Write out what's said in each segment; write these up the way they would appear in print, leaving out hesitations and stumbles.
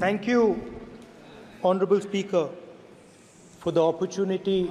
Thank you, Honorable Speaker, for the opportunity.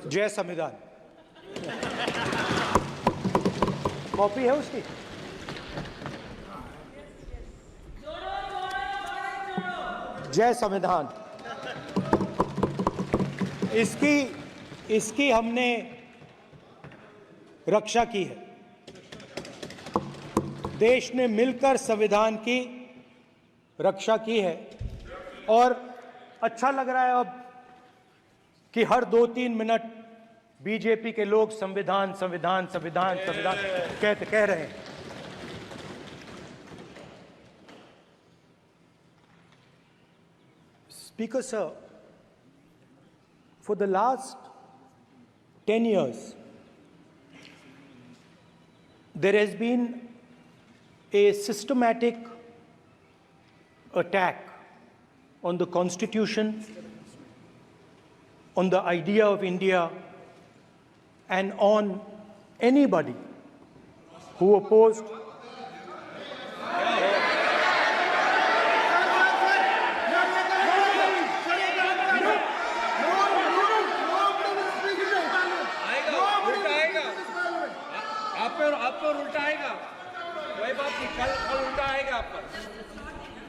जय संविधान। Copy है उसकी? जय संविधान। इसकी हमने रक्षा की है। देश ने मिलकर संविधान की रक्षा की है और अच्छा लग रहा है अब कि हर 2-3 मिनट बीजेपी के लोग संविधान संविधान संविधान संविधान कह रहे हैं। Speaker sir, for the last 10 years, there has been a systematic attack on the Constitution, on the idea of India, and on anybody who opposed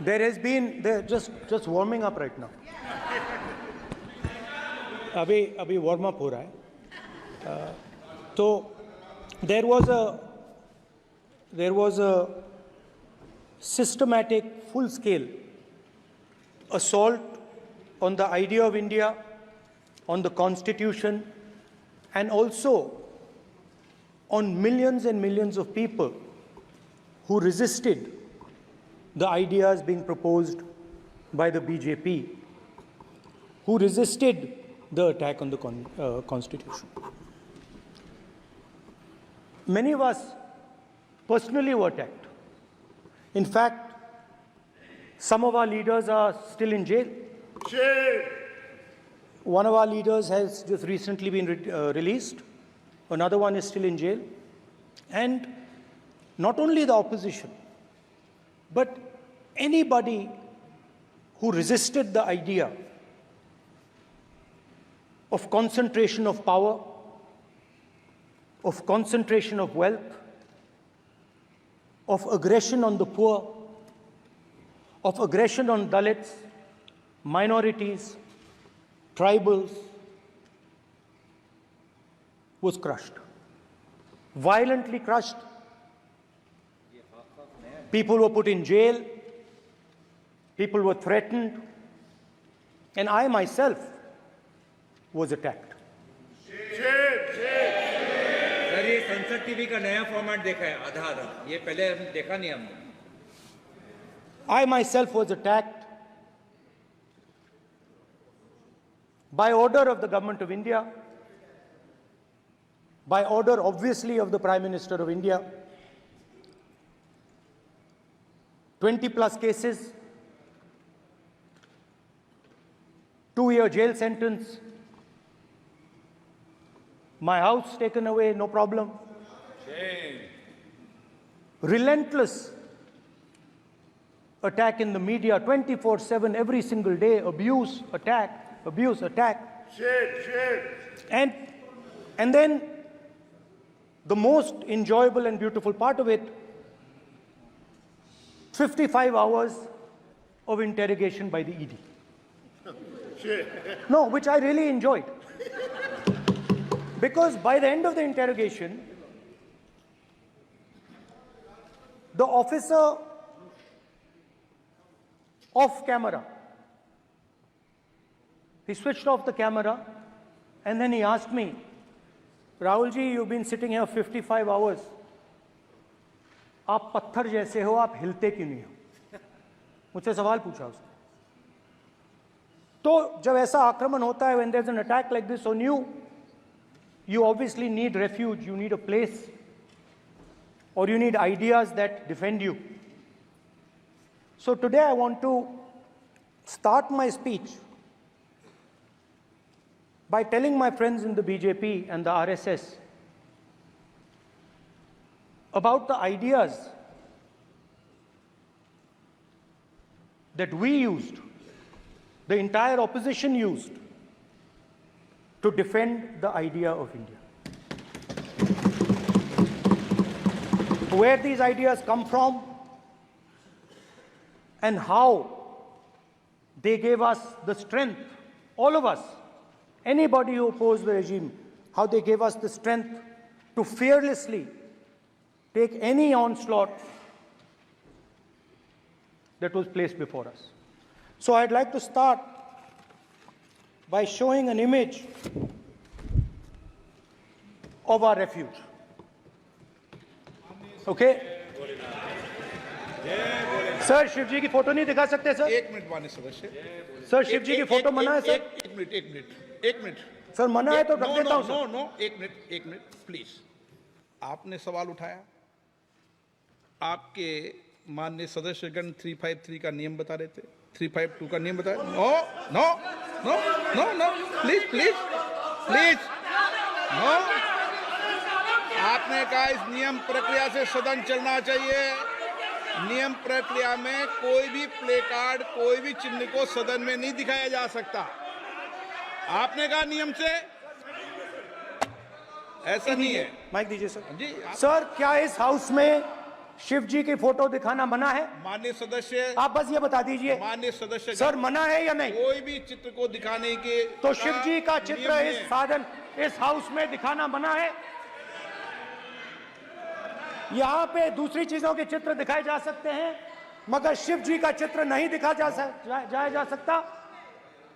There has been just warming up right now. अभी warm up हो रहा है. तो there was a systematic, full-scale assault on the idea of India, on the Constitution, and also on millions and millions of people who resisted the ideas being proposed by the BJP, who resisted the attack on the Constitution. Many of us personally were attacked. In fact, some of our leaders are still in jail. One of our leaders has just recently been released. Another one is still in jail. And not only the opposition, but anybody who resisted the idea of concentration of power, of concentration of wealth, of aggression on the poor, of aggression on Dalits, minorities, tribals, was crushed, violently crushed. People were put in jail, people were threatened, and I myself was attacked. Sir ये संसद TV का नया format देखा है आधा, ये पहले हम देखा नहीं हमने. I myself was attacked by order of the government of India, by order obviously of the Prime Minister of India. 20+ cases, 2-year jail sentence, my house taken away, no problem. Shame. Relentless attack in the media, 24/7, every single day, abuse, attack, abuse, attack. And then the most enjoyable and beautiful part of it, 55 hours of interrogation by the ED. No, which I really enjoyed. Because by the end of the interrogation, the officer off camera, he switched off the camera and then he asked me, Rahul ji, you've been sitting here 55 hours. आप पत्थर जैसे हो, आप हिलते क्यों नहीं हो? मुझसे सवाल पूछा उसने। तो जब ऐसा आक्रमण होता है, when there's an attack like this on you, you obviously need refuge, you need a place, or you need ideas that defend you. So today I want to start my speech by telling my friends in the BJP and the RSS about the ideas that we used, the entire opposition used, to defend the idea of India. Where these ideas come from and how they gave us the strength, all of us, anybody who opposed the regime, how they gave us the strength to fearlessly take any onslaught that was placed before us. So I'd like to start by showing an image of our refuge. Okay? Sir, Shiv ji की photo नहीं दिखा सकते sir? एक minute माननीय सदस्य। Sir, Shiv ji की photo मना है सर? एक मिनट सर, मना है तो रख देता हूं सर। नो, एक मिनट प्लीज। आपने सवाल उठाया, आपके माननीय सदस्यगण 353 का नियम बता रहे थे, 352 का नियम बताया। No, please, no. आपने कहा इस नियम प्रक्रिया से सदन चलना चाहिए। नियम प्रक्रिया में कोई भी प्ले कार्ड, कोई भी चिन्ह को सदन में नहीं दिखाया जा सकता। आपने कहा नियम से, ऐसा नहीं है। माइक दीजिए सर। जी सर, क्या इस हाउस में शिव जी की फोटो दिखाना मना है? माननीय सदस्य, आप बस ये बता दीजिए। माननीय सदस्य सर, मना है या नहीं? कोई भी चित्र को दिखाने के तो शिव जी का चित्र नियम इस है। साधन, इस हाउस में दिखाना मना है? यहाँ पे दूसरी चीजों के चित्र दिखाए जा सकते हैं, मगर शिव जी का चित्र नहीं दिखा जा सकता।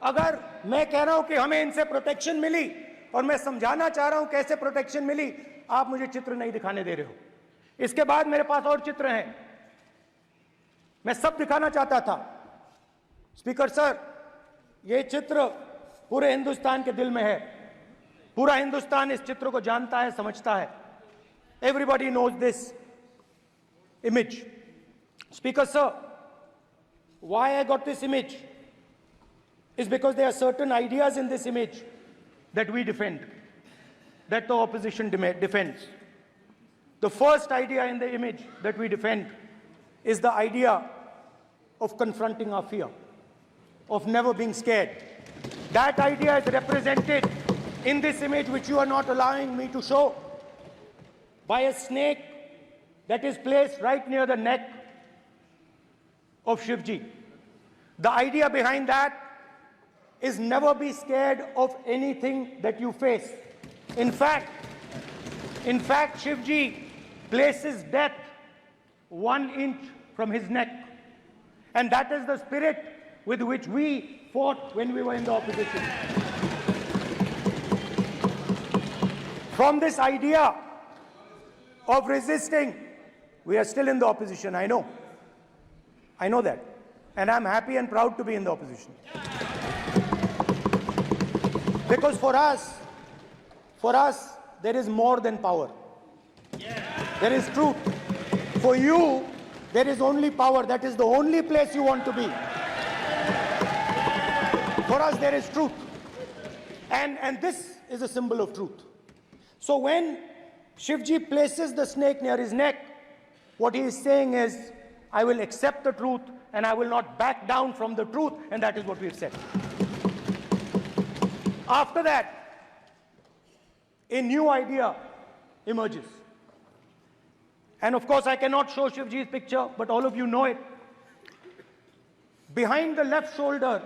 अगर मैं कह रहा हूं कि हमें इनसे प्रोटेक्शन मिली और मैं समझाना चाह रहा हूं कैसे प्रोटेक्शन मिली, आप मुझे चित्र नहीं दिखाने दे रहे हो। इसके बाद मेरे पास और चित्र हैं, मैं सब दिखाना चाहता था। स्पीकर सर, ये चित्र पूरे हिंदुस्तान के दिल में है। पूरा हिंदुस्तान इस चित्र को जानता है, समझता है। Everybody knows this image. Speaker sir, why I got this image is because there are certain ideas in this image that we defend, that the opposition defends. The first idea in the image that we defend is the idea of confronting our fear, of never being scared. That idea is represented in this image, which you are not allowing me to show, by a snake that is placed right near the neck of Shivji. The idea behind that is never be scared of anything that you face. In fact, Shivji places death 1 inch from his neck. And that is the spirit with which we fought when we were in the opposition. From this idea of resisting, we are still in the opposition, I know. I know that. And I'm happy and proud to be in the opposition. Because for us, there is more than power. There is truth. For you, there is only power. That is the only place you want to be. For us, there is truth. And this is a symbol of truth. So when Shivji places the snake near his neck, what he is saying is, I will accept the truth and I will not back down from the truth, and that is what we've said. After that, a new idea emerges. And of course, I cannot show Shivji's picture, but all of you know it. Behind the left shoulder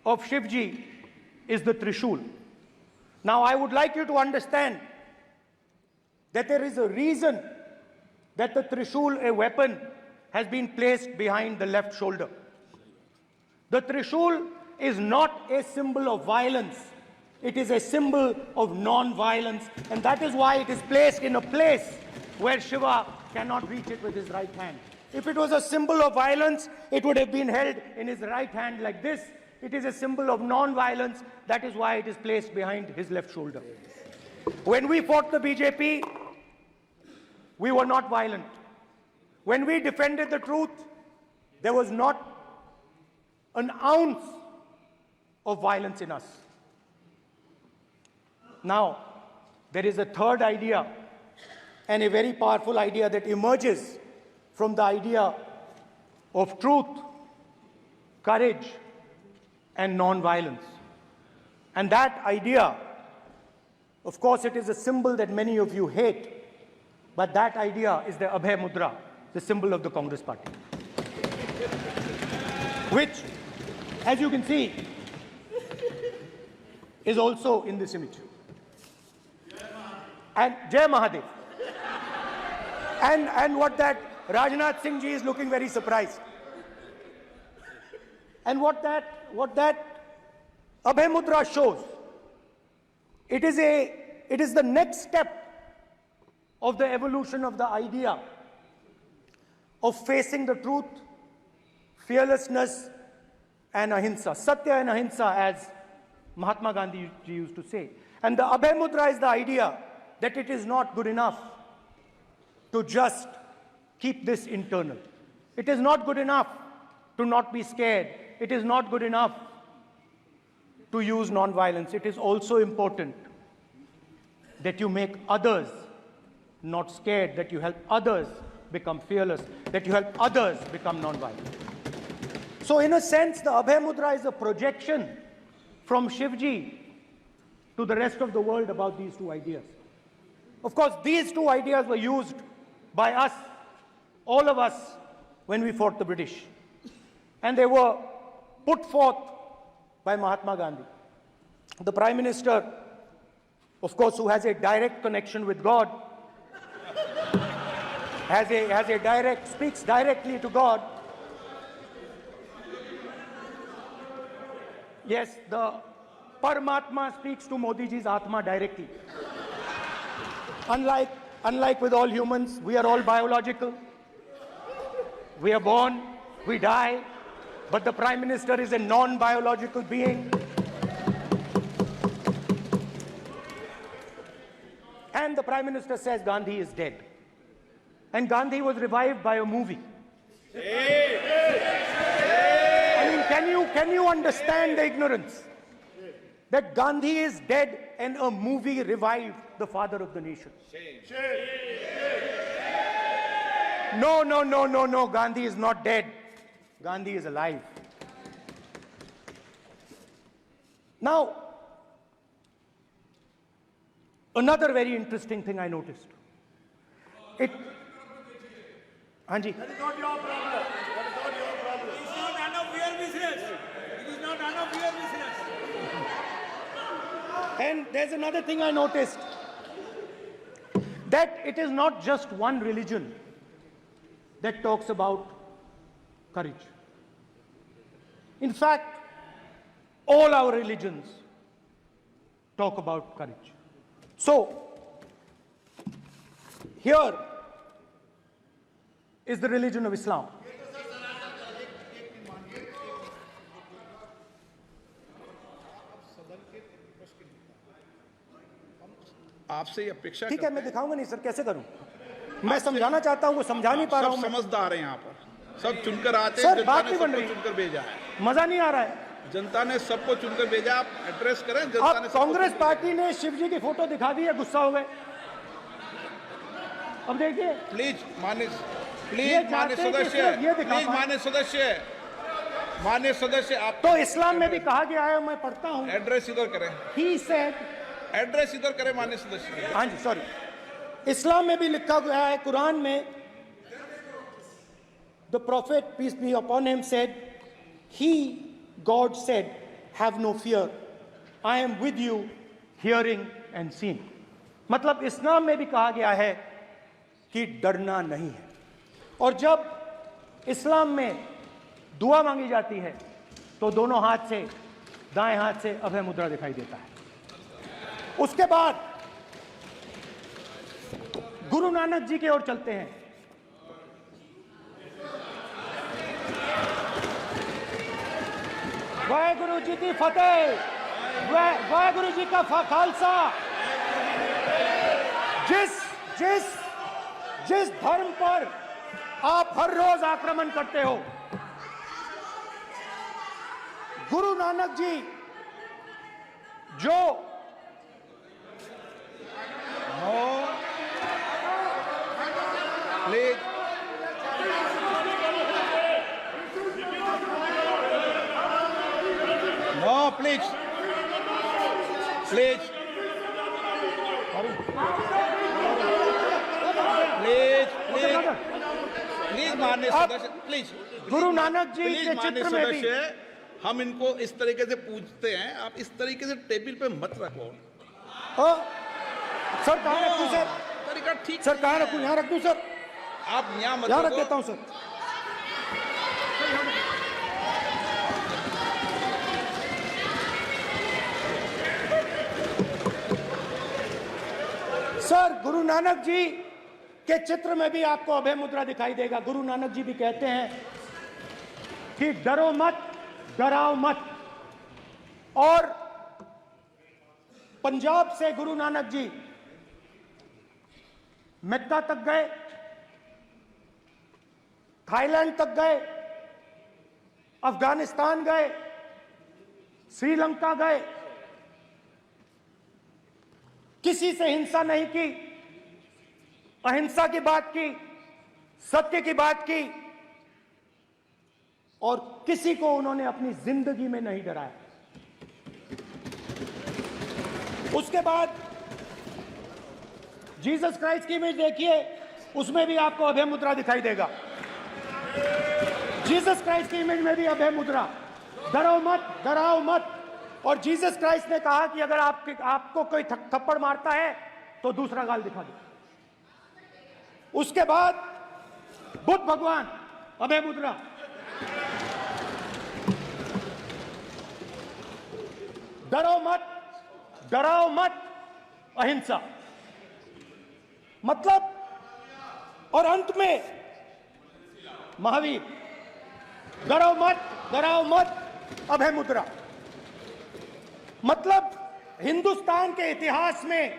of Shivji is the Trishul. Now, I would like you to understand that there is a reason that the Trishul, a weapon, has been placed behind the left shoulder. The Trishul is not a symbol of violence. it is a symbol of non-violence, and that is why it is placed in a place where Shiva cannot reach it with his right hand. If it was a symbol of violence, it would have been held in his right hand like this. It is a symbol of non-violence. That is why it is placed behind his left shoulder. When we fought the BJP, we were not violent. When we defended the truth, there was not an ounce of violence in us. Now, there is a third idea, and a very powerful idea that emerges from the idea of truth, courage, and non-violence. And that idea, of course, it is a symbol that many of you hate, but that idea is the Abhay Mudra, the symbol of the Congress Party, which, as you can see, is also in this image. And Jai Mahadev. And what that Rajnath Singh ji is looking very surprised. And what that Abhay Mudra shows, it is the next step of the evolution of the idea of facing the truth, fearlessness, and ahimsa. Satya and ahimsa, as Mahatma Gandhi ji used to say. And the Abhay Mudra is the idea that it is not good enough to just keep this internal. It is not good enough to not be scared. It is not good enough to use non-violence. It is also important that you make others not scared, that you help others become fearless, that you help others become non-violent. So in a sense, the Abhay Mudra is a projection from Shivji to the rest of the world about these two ideas. Of course, these two ideas were used by us, all of us, when we fought the British. And they were put forth by Mahatma Gandhi. The Prime Minister, of course, who has a direct connection with God, speaks directly to God. Yes, the Paramatma speaks to Modi ji's Atma directly. Unlike with all humans, we are all biological. We are born, we die, but the Prime Minister is a non-biological being. And the Prime Minister says Gandhi is dead. And Gandhi was revived by a movie. I mean, can you understand the ignorance? That Gandhi is dead and a movie revived the father of the nation. No, Gandhi is not dead. Gandhi is alive. Now, another very interesting thing I noticed. Anji. That is not your problem. That is not your problem. It is not none of your business. It is not none of your business. And there's another thing I noticed. That it is not just one religion that talks about courage. In fact, all our religions talk about courage. So, here is the religion of Islam. आपसे ये अपेक्षा ठीक है, मैं दिखाऊंगा नहीं sir, कैसे करूं? मैं समझाना चाहता हूं, वो समझा नहीं पा रहा हूं सब मैं। समझदार हैं यहाँ पर, सब चुनकर आते सर, हैं, जनता बात ने नहीं बन सबको रही। चुनकर भेजा है, मजा नहीं आ रहा है। जनता ने सबको चुनकर भेजा। आप एड्रेस करें, जनता अब ने सबको कांग्रेस चुनकर- पार्टी ने शिवजी की फोटो दिखा दी है, गुस्सा हो गए। अब देखिए, प्लीज मान्य ये चाहते हैं कि सदस्य, सिर्फ ये दिखा प्लीज पाएं। मान्य सदस्य आप तो इस्लाम में भी कहा गया है, मैं पढ़ता हूं। एड्रेस इधर करें, He said, एड्रेस इधर करें मान्य सदस्य। हाँ जी, सॉरी, इस्लाम में भी लिखा गया है, कुरान में, the prophet, peace be upon him, said, he, God said, have no fear, I am with you, hearing and seeing. मतलब इस्लाम में भी कहा गया है कि डरना नहीं है। और जब इस्लाम में दुआ मांगी जाती है तो दोनों हाथ से, दाएं हाथ से अभय मुद्रा दिखाई देता है। उसके बाद गुरु नानक जी की ओर चलते हैं। वाहेगुरु जी की फतेह, वाहेगुरु जी का खालसा। जिस धर्म पर आप हर रोज आक्रमण करते हो, गुरु नानक जी जो please no, please please please please please माननीय सदस्य, please Guru Nanak ji please के माननीय चित्र में भी सदस्य, हम इनको इस तरीके से पूछते हैं, आप इस तरीके से टेबल पे मत रखो। सर कहाँ रखूं सर? तरीका ठीक सर कहाँ नहीं रखूं? है। यहाँ रख दूं सर? आप यहाँ मत यहाँ रख रखो। देता हूं सर। सर गुरु नानक जी के चित्र में भी आपको अभय मुद्रा दिखाई देगा। गुरु नानक जी भी कहते हैं कि डरो मत, डराओ मत। और पंजाब से गुरु नानक जी मक्का तक गए, थाईलैंड तक गए, अफगानिस्तान गए, श्रीलंका गए, किसी से हिंसा नहीं की, अहिंसा की बात की, सत्य की बात की, और किसी को उन्होंने अपनी जिंदगी में नहीं डराया। उसके बाद जीसस क्राइस्ट की इमेज देखिए, उसमें भी आपको अभय मुद्रा दिखाई देगा। जीसस क्राइस्ट की इमेज में भी अभय मुद्रा, डरो मत, डराओ मत। और जीसस क्राइस्ट ने कहा कि अगर आपको कोई थप्पड़ मारता है तो दूसरा गाल दिखा दो। उसके बाद बुद्ध भगवान, अभय मुद्रा, डरो मत, डराओ मत, अहिंसा। मतलब, और अंत में महावीर, डरो मत, डराओ मत, अभय मुद्रा। मतलब हिंदुस्तान के इतिहास में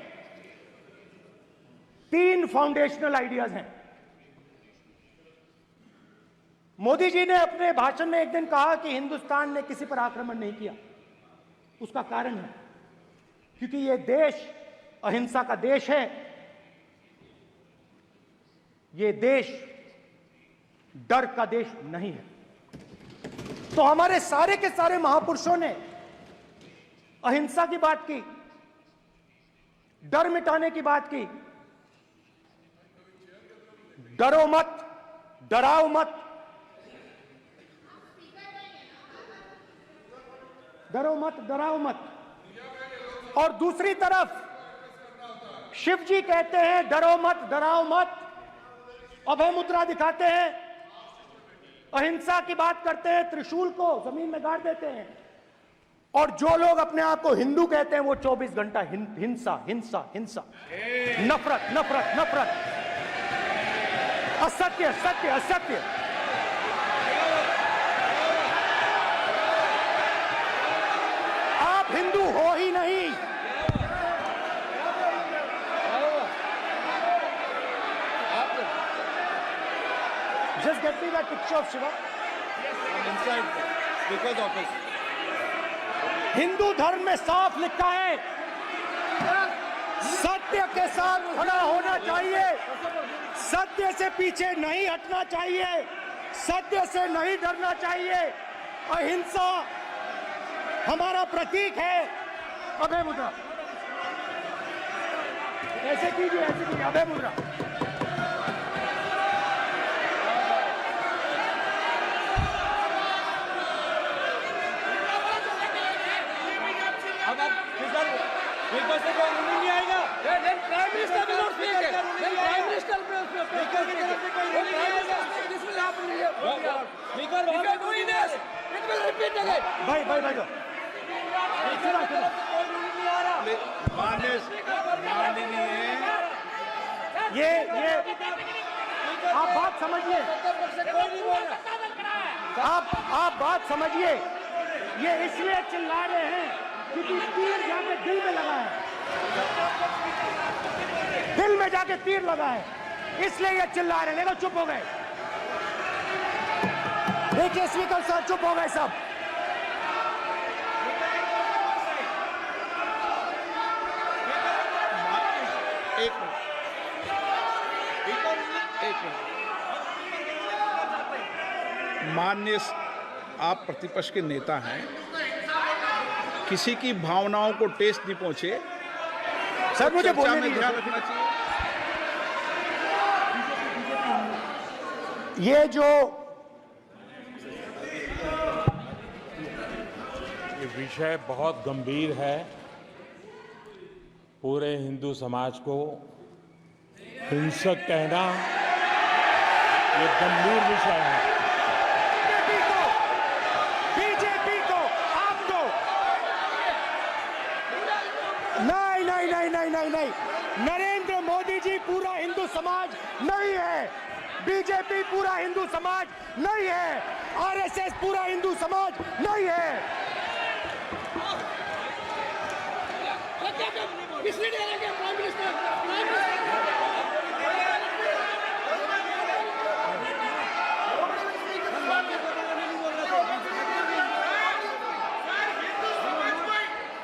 3 फाउंडेशनल आइडियाज हैं। मोदी जी ने अपने भाषण में एक दिन कहा कि हिंदुस्तान ने किसी पर आक्रमण नहीं किया। उसका कारण है क्योंकि यह देश अहिंसा का देश है। यह देश डर का देश नहीं है। तो हमारे सारे के सारे महापुरुषों ने अहिंसा की बात की, डर मिटाने की बात की। डरो मत, डराओ मत, डरो मत, डराओ मत। और दूसरी तरफ शिव जी कहते हैं डरो मत, डराओ मत, अभय मुद्रा दिखाते हैं, अहिंसा की बात करते हैं, त्रिशूल को जमीन में गाड़ देते हैं। और जो लोग अपने आप को हिंदू कहते हैं वो 24 घंटा हिंसा, हिंसा, हिंसा, नफरत, नफरत, नफरत, असत्य, सत्य, असत्य। आप हिंदू हो ही नहीं। Just get me that picture of Shiva. inside because of his Hindu धर्म में साफ लिखा है, सत्य के साथ खड़ा होना चाहिए, सत्य से पीछे नहीं हटना चाहिए, सत्य से नहीं डरना चाहिए। अहिंसा हमारा प्रतीक है। अभय मुद्रा ऐसे कीजिए, ऐसे कीजिए, अभय मुद्रा। अब स्पीकर से कोई रूलिंग नहीं आएगा। Prime minister will not speak. Prime minister speaker की तरफ से कोई रूलिंग नहीं आएगा। This will happen. Speaker, if you are doing this, it will repeat again. भाई माननीय ये आप बात समझिए, आप बात समझिए। ये इसलिए चिल्ला रहे हैं क्योंकि तीर जाके दिल में लगा है, दिल में जाके तीर लगा है, इसलिए ये चिल्ला रहे हैं। देखो चुप हो गए, देखिए स्पीकर सर चुप हो गए सब। एक मिनट। माननीय आप प्रतिपक्ष के नेता हैं, किसी की भावनाओं को ठेस नहीं पहुंचे, सर मुझे चर्चा बोलने में दीजिए। ध्यान रखना चाहिए। ये जो ये विषय बहुत गंभीर है। पूरे हिंदू समाज को हिंसक कहना ये गंभीर विषय है। बीजेपी को आपको नहीं, नरेंद्र मोदी जी पूरा हिंदू समाज नहीं है, बीजेपी पूरा हिंदू समाज नहीं है, आरएसएस पूरा हिंदू समाज नहीं है।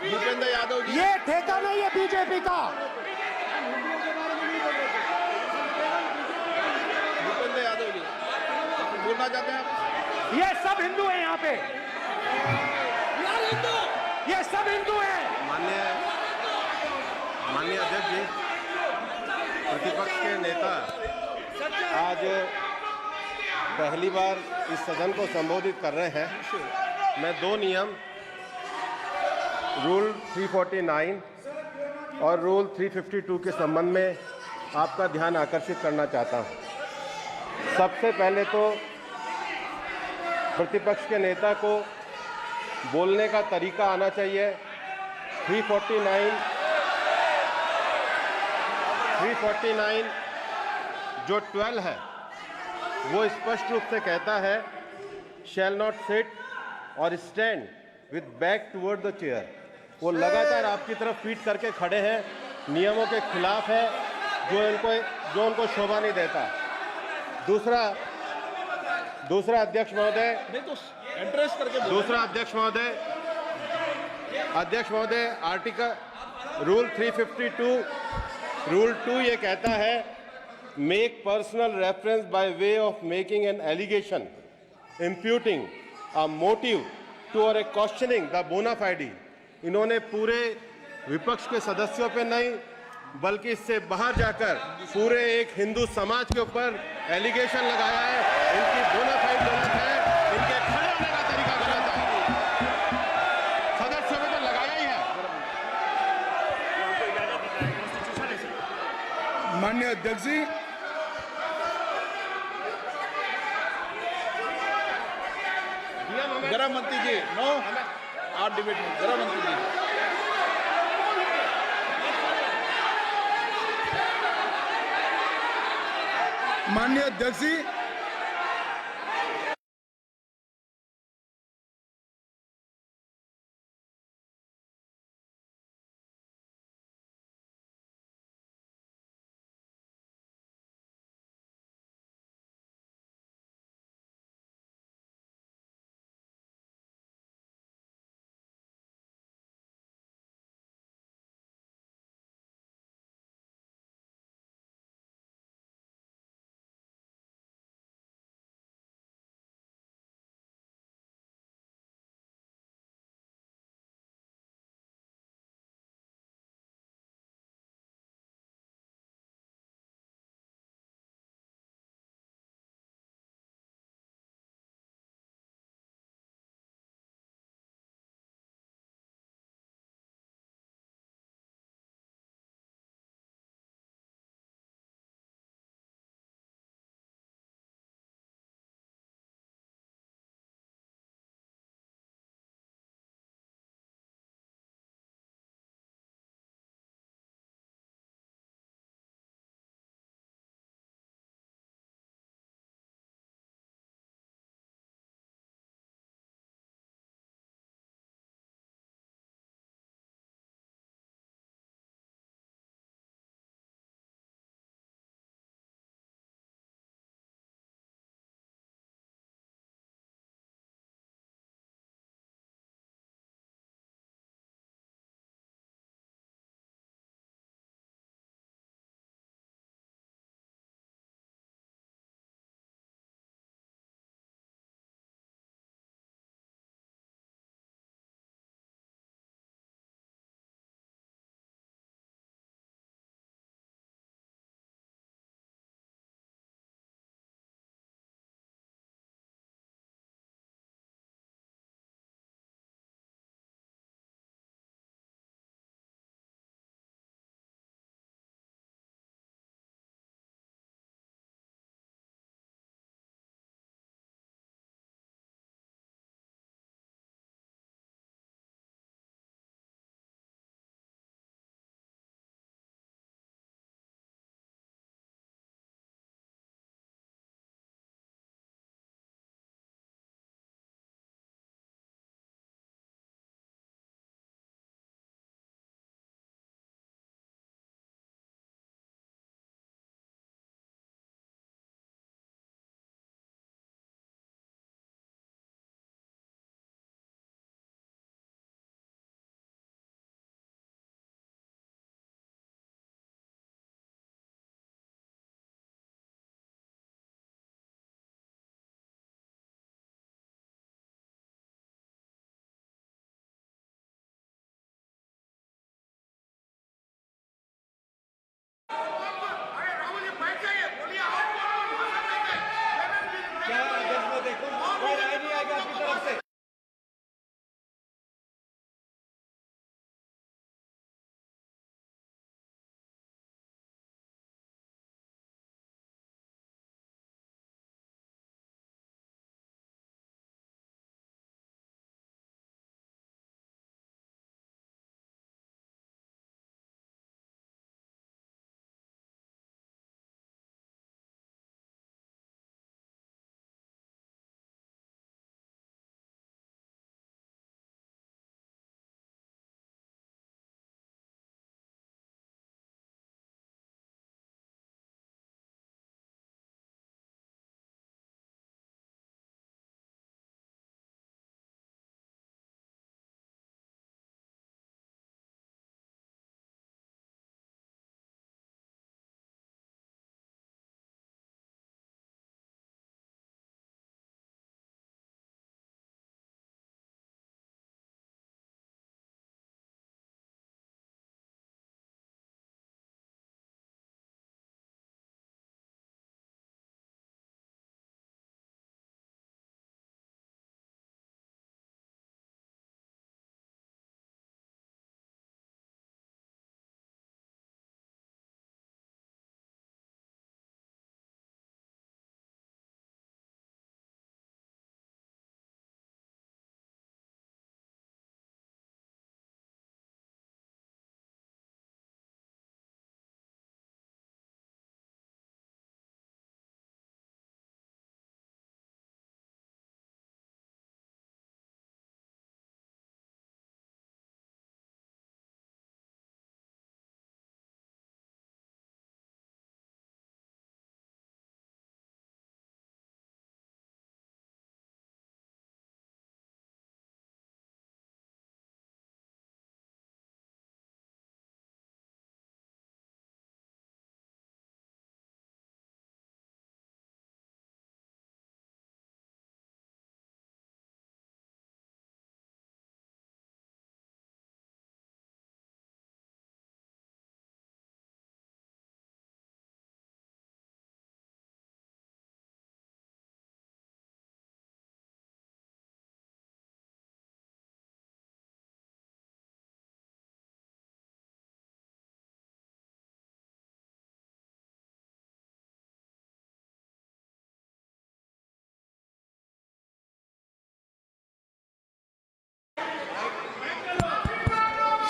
भूपेंद्र यादव जी, ये ठेका नहीं है बीजेपी का। भूपेंद्र यादव जी बोलना चाहते हैं आप? ये सब हिंदू हैं यहाँ पे, ये सब हिंदू हैं। माननीय अध्यक्ष जी, प्रतिपक्ष के नेता आज पहली बार इस सदन को संबोधित कर रहे हैं। मैं दो नियम रूल 349 और रूल 352 के संबंध में आपका ध्यान आकर्षित करना चाहता हूं। सबसे पहले तो प्रतिपक्ष के नेता को बोलने का तरीका आना चाहिए। 349 जो 12 है वो स्पष्ट रूप से कहता है शैल नॉट सिट और stand with back toward the chair. वो लगातार आपकी तरफ पीठ करके खड़े हैं, नियमों के खिलाफ है, जो उनको शोभा नहीं देता। दूसरा अध्यक्ष महोदय, एड्रेस करके अध्यक्ष महोदय आर्टिकल रूल 352 रूल 2 ये कहता है make personal reference by way of making an allegation imputing a motive to or a questioning the बोना फाइडी। इन्होंने पूरे विपक्ष के सदस्यों पे नहीं बल्कि इससे बाहर जाकर पूरे एक हिंदू समाज के ऊपर एलिगेशन लगाया है। इनकी बोना फाइड गलत है, इनके खड़े होने का तरीका गलत है। सदस्यों में तो लगाया ही है। माननीय अध्यक्ष जी, गृह मंत्री जी, नो आप डिबेट में गृह मंत्री जी। माननीय अध्यक्ष जी,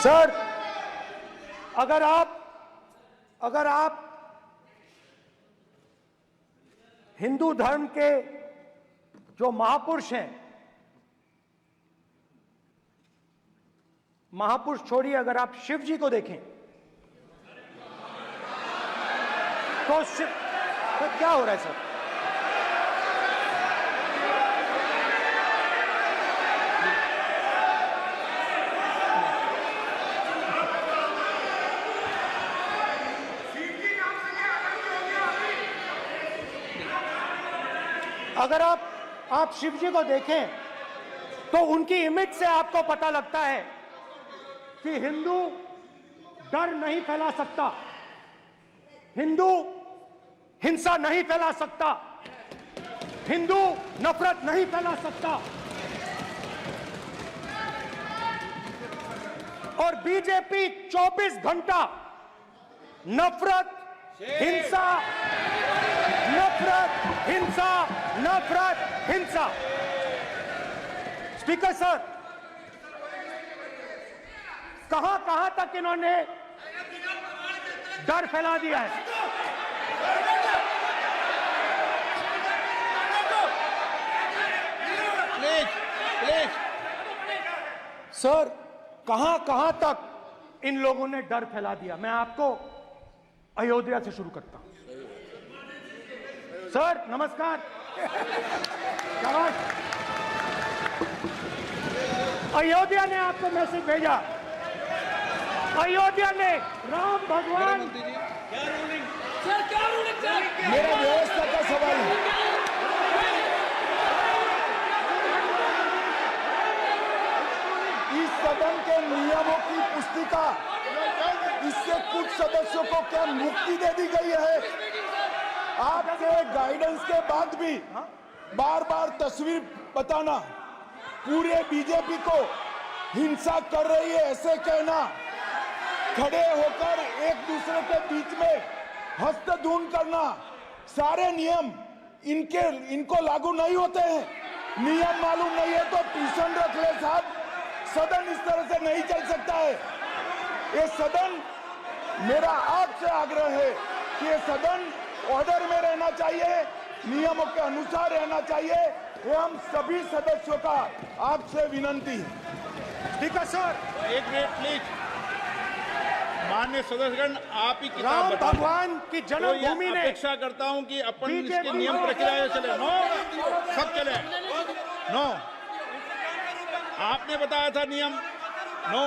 सर, अगर आप हिंदू धर्म के जो महापुरुष हैं, महापुरुष छोड़िए, अगर आप शिव जी को देखें तो क्या हो रहा है सर? अगर आप शिव जी को देखें तो उनकी इमेज से आपको पता लगता है कि हिंदू डर नहीं फैला सकता, हिंदू हिंसा नहीं फैला सकता, हिंदू नफरत नहीं फैला सकता। और बीजेपी 24 घंटा नफरत, हिंसा, नफरत, हिंसा, नफरत, हिंसा। स्पीकर सर, कहां तक इन्होंने डर फैला दिया है? प्लीज सर, कहां तक इन लोगों ने डर फैला दिया? मैं आपको अयोध्या से शुरू करता हूं। सर नमस्कार। अयोध्या ने आपको मैसेज भेजा, अयोध्या ने राम भगवान। सर क्या रूलिंग सर? मेरा व्यवस्था का सवाल है। इस सदन के नियमों की पुस्तिका, इससे कुछ सदस्यों को क्या मुक्ति दे दी गई है? आपके गाइडेंस के बाद भी बार बार तस्वीर बताना, पूरे बीजेपी को हिंसा कर रही है ऐसे कहना, खड़े होकर एक दूसरे के बीच में हस्तधून करना, सारे नियम इनको लागू नहीं होते हैं। नियम मालूम नहीं है तो ट्यूशन रख ले साहब, सदन इस तरह से नहीं चल सकता है। ये सदन, मेरा आपसे आग्रह है कि ये सदन ऑर्डर में रहना चाहिए, नियमों के अनुसार रहना चाहिए। ये हम सभी सदस्यों का आपसे विनंती है। स्पीकर सर, एक मिनट प्लीज। माननीय सदस्यगण, आप ही किताब राम बताएं। भगवान की तो जन्मभूमि ये ने अपेक्षा करता हूं कि अपन बीजेपी इसके नियम प्रक्रिया चले। नो, सब चले। नो, आपने बताया था नियम। नो,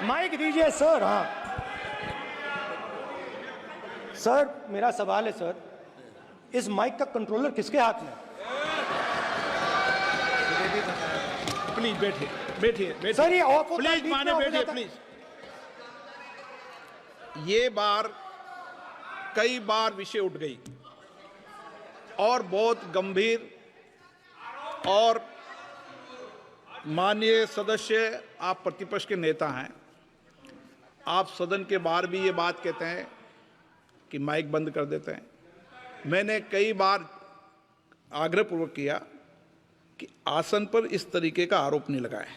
माइक दीजिए सर। हाँ सर, मेरा सवाल है सर, इस माइक का कंट्रोलर किसके हाथ में? प्लीज बैठिए, बैठिए सर ये ऑफ होता है, प्लीज बीच में माने ऑफ हो बैठिए जाता है। प्लीज। ये बार कई बार विषय उठ गई और बहुत गंभीर, और माननीय सदस्य, आप प्रतिपक्ष के नेता हैं, आप सदन के बाहर भी ये बात कहते हैं कि माइक बंद कर देते हैं। मैंने कई बार आग्रहपूर्वक किया कि आसन पर इस तरीके का आरोप नहीं लगाएं।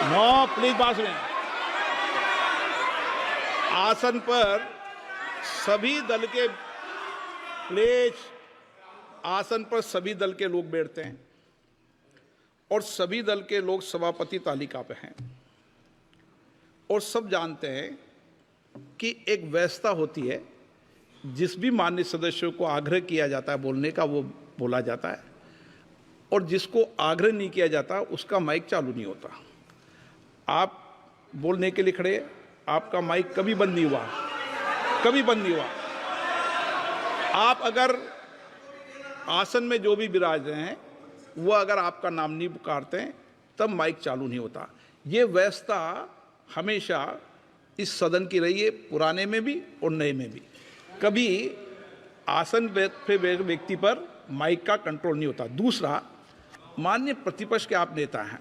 नो, प्लीज बात सुनिए। आसन पर सभी दल के, प्लीज, आसन पर सभी दल के लोग बैठते हैं और सभी दल के लोग सभापति तालिका पे हैं, और सब जानते हैं कि एक व्यवस्था होती है, जिस भी माननीय सदस्यों को आग्रह किया जाता है बोलने का वो बोला जाता है, और जिसको आग्रह नहीं किया जाता उसका माइक चालू नहीं होता। आप बोलने के लिए खड़े, आपका माइक कभी बंद नहीं हुआ, कभी बंद नहीं हुआ। आप अगर आसन में जो भी विराज रहे हैं वो अगर आपका नाम नहीं पुकारते हैं तब माइक चालू नहीं होता। ये व्यवस्था हमेशा इस सदन की रही है, पुराने में भी और नए में भी। कभी आसन पे व्यक्ति पर माइक का कंट्रोल नहीं होता। दूसरा, माननीय प्रतिपक्ष के आप नेता हैं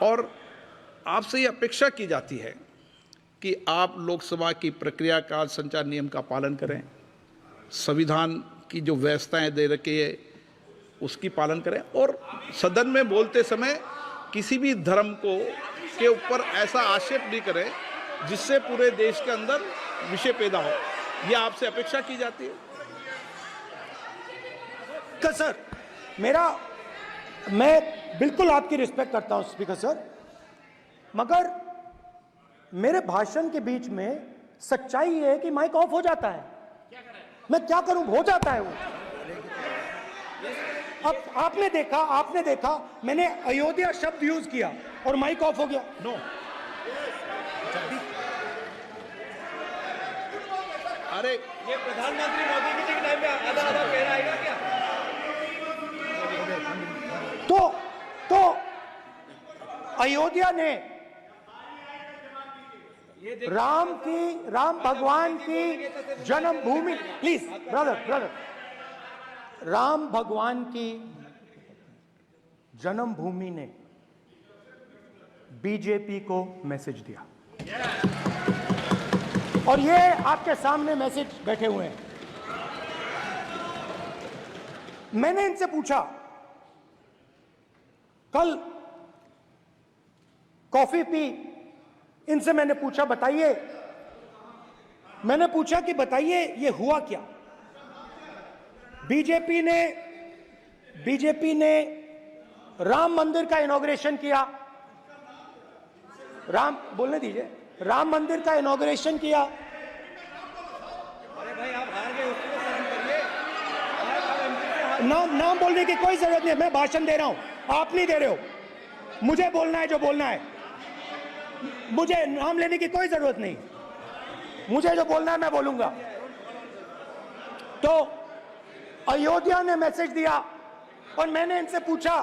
और आपसे ये अपेक्षा की जाती है कि आप लोकसभा की प्रक्रिया का संचार नियम का पालन करें, संविधान की जो व्यवस्थाएं दे रखी है उसकी पालन करें, और सदन में बोलते समय किसी भी धर्म को के ऊपर ऐसा आक्षेप नहीं करें जिससे पूरे देश के अंदर विषय पैदा हो। यह आपसे अपेक्षा की जाती है। सर, मैं बिल्कुल आपकी रिस्पेक्ट करता हूं स्पीकर सर, मगर मेरे भाषण के बीच में सच्चाई ये है कि माइक ऑफ हो जाता है। मैं क्या करूं, हो जाता है वो। अब आपने देखा मैंने अयोध्या शब्द यूज किया और माइक ऑफ हो गया। नो, अरे ये प्रधानमंत्री मोदी जी के टाइम में आधा आधा कह रहा है क्या? तो अयोध्या ने राम भगवान की जन्मभूमि, प्लीज ब्रदर, राम भगवान की जन्मभूमि ने बीजेपी को मैसेज दिया, और ये आपके सामने मैसेज बैठे हुए हैं। मैंने इनसे पूछा, कल कॉफी पी, इनसे मैंने पूछा बताइए ये हुआ क्या। बीजेपी ने राम मंदिर का इनॉग्रेशन किया, बोलने दीजिए, राम मंदिर का इनॉग्रेशन किया। अरे भाई आप हार गए, उसको सहन करिए। नाम बोलने की कोई जरूरत नहीं है, मैं भाषण दे रहा हूं, आप नहीं दे रहे हो। मुझे बोलना है जो बोलना है, मुझे नाम लेने की कोई जरूरत नहीं, मुझे जो बोलना है मैं बोलूंगा। तो अयोध्या ने मैसेज दिया और मैंने इनसे पूछा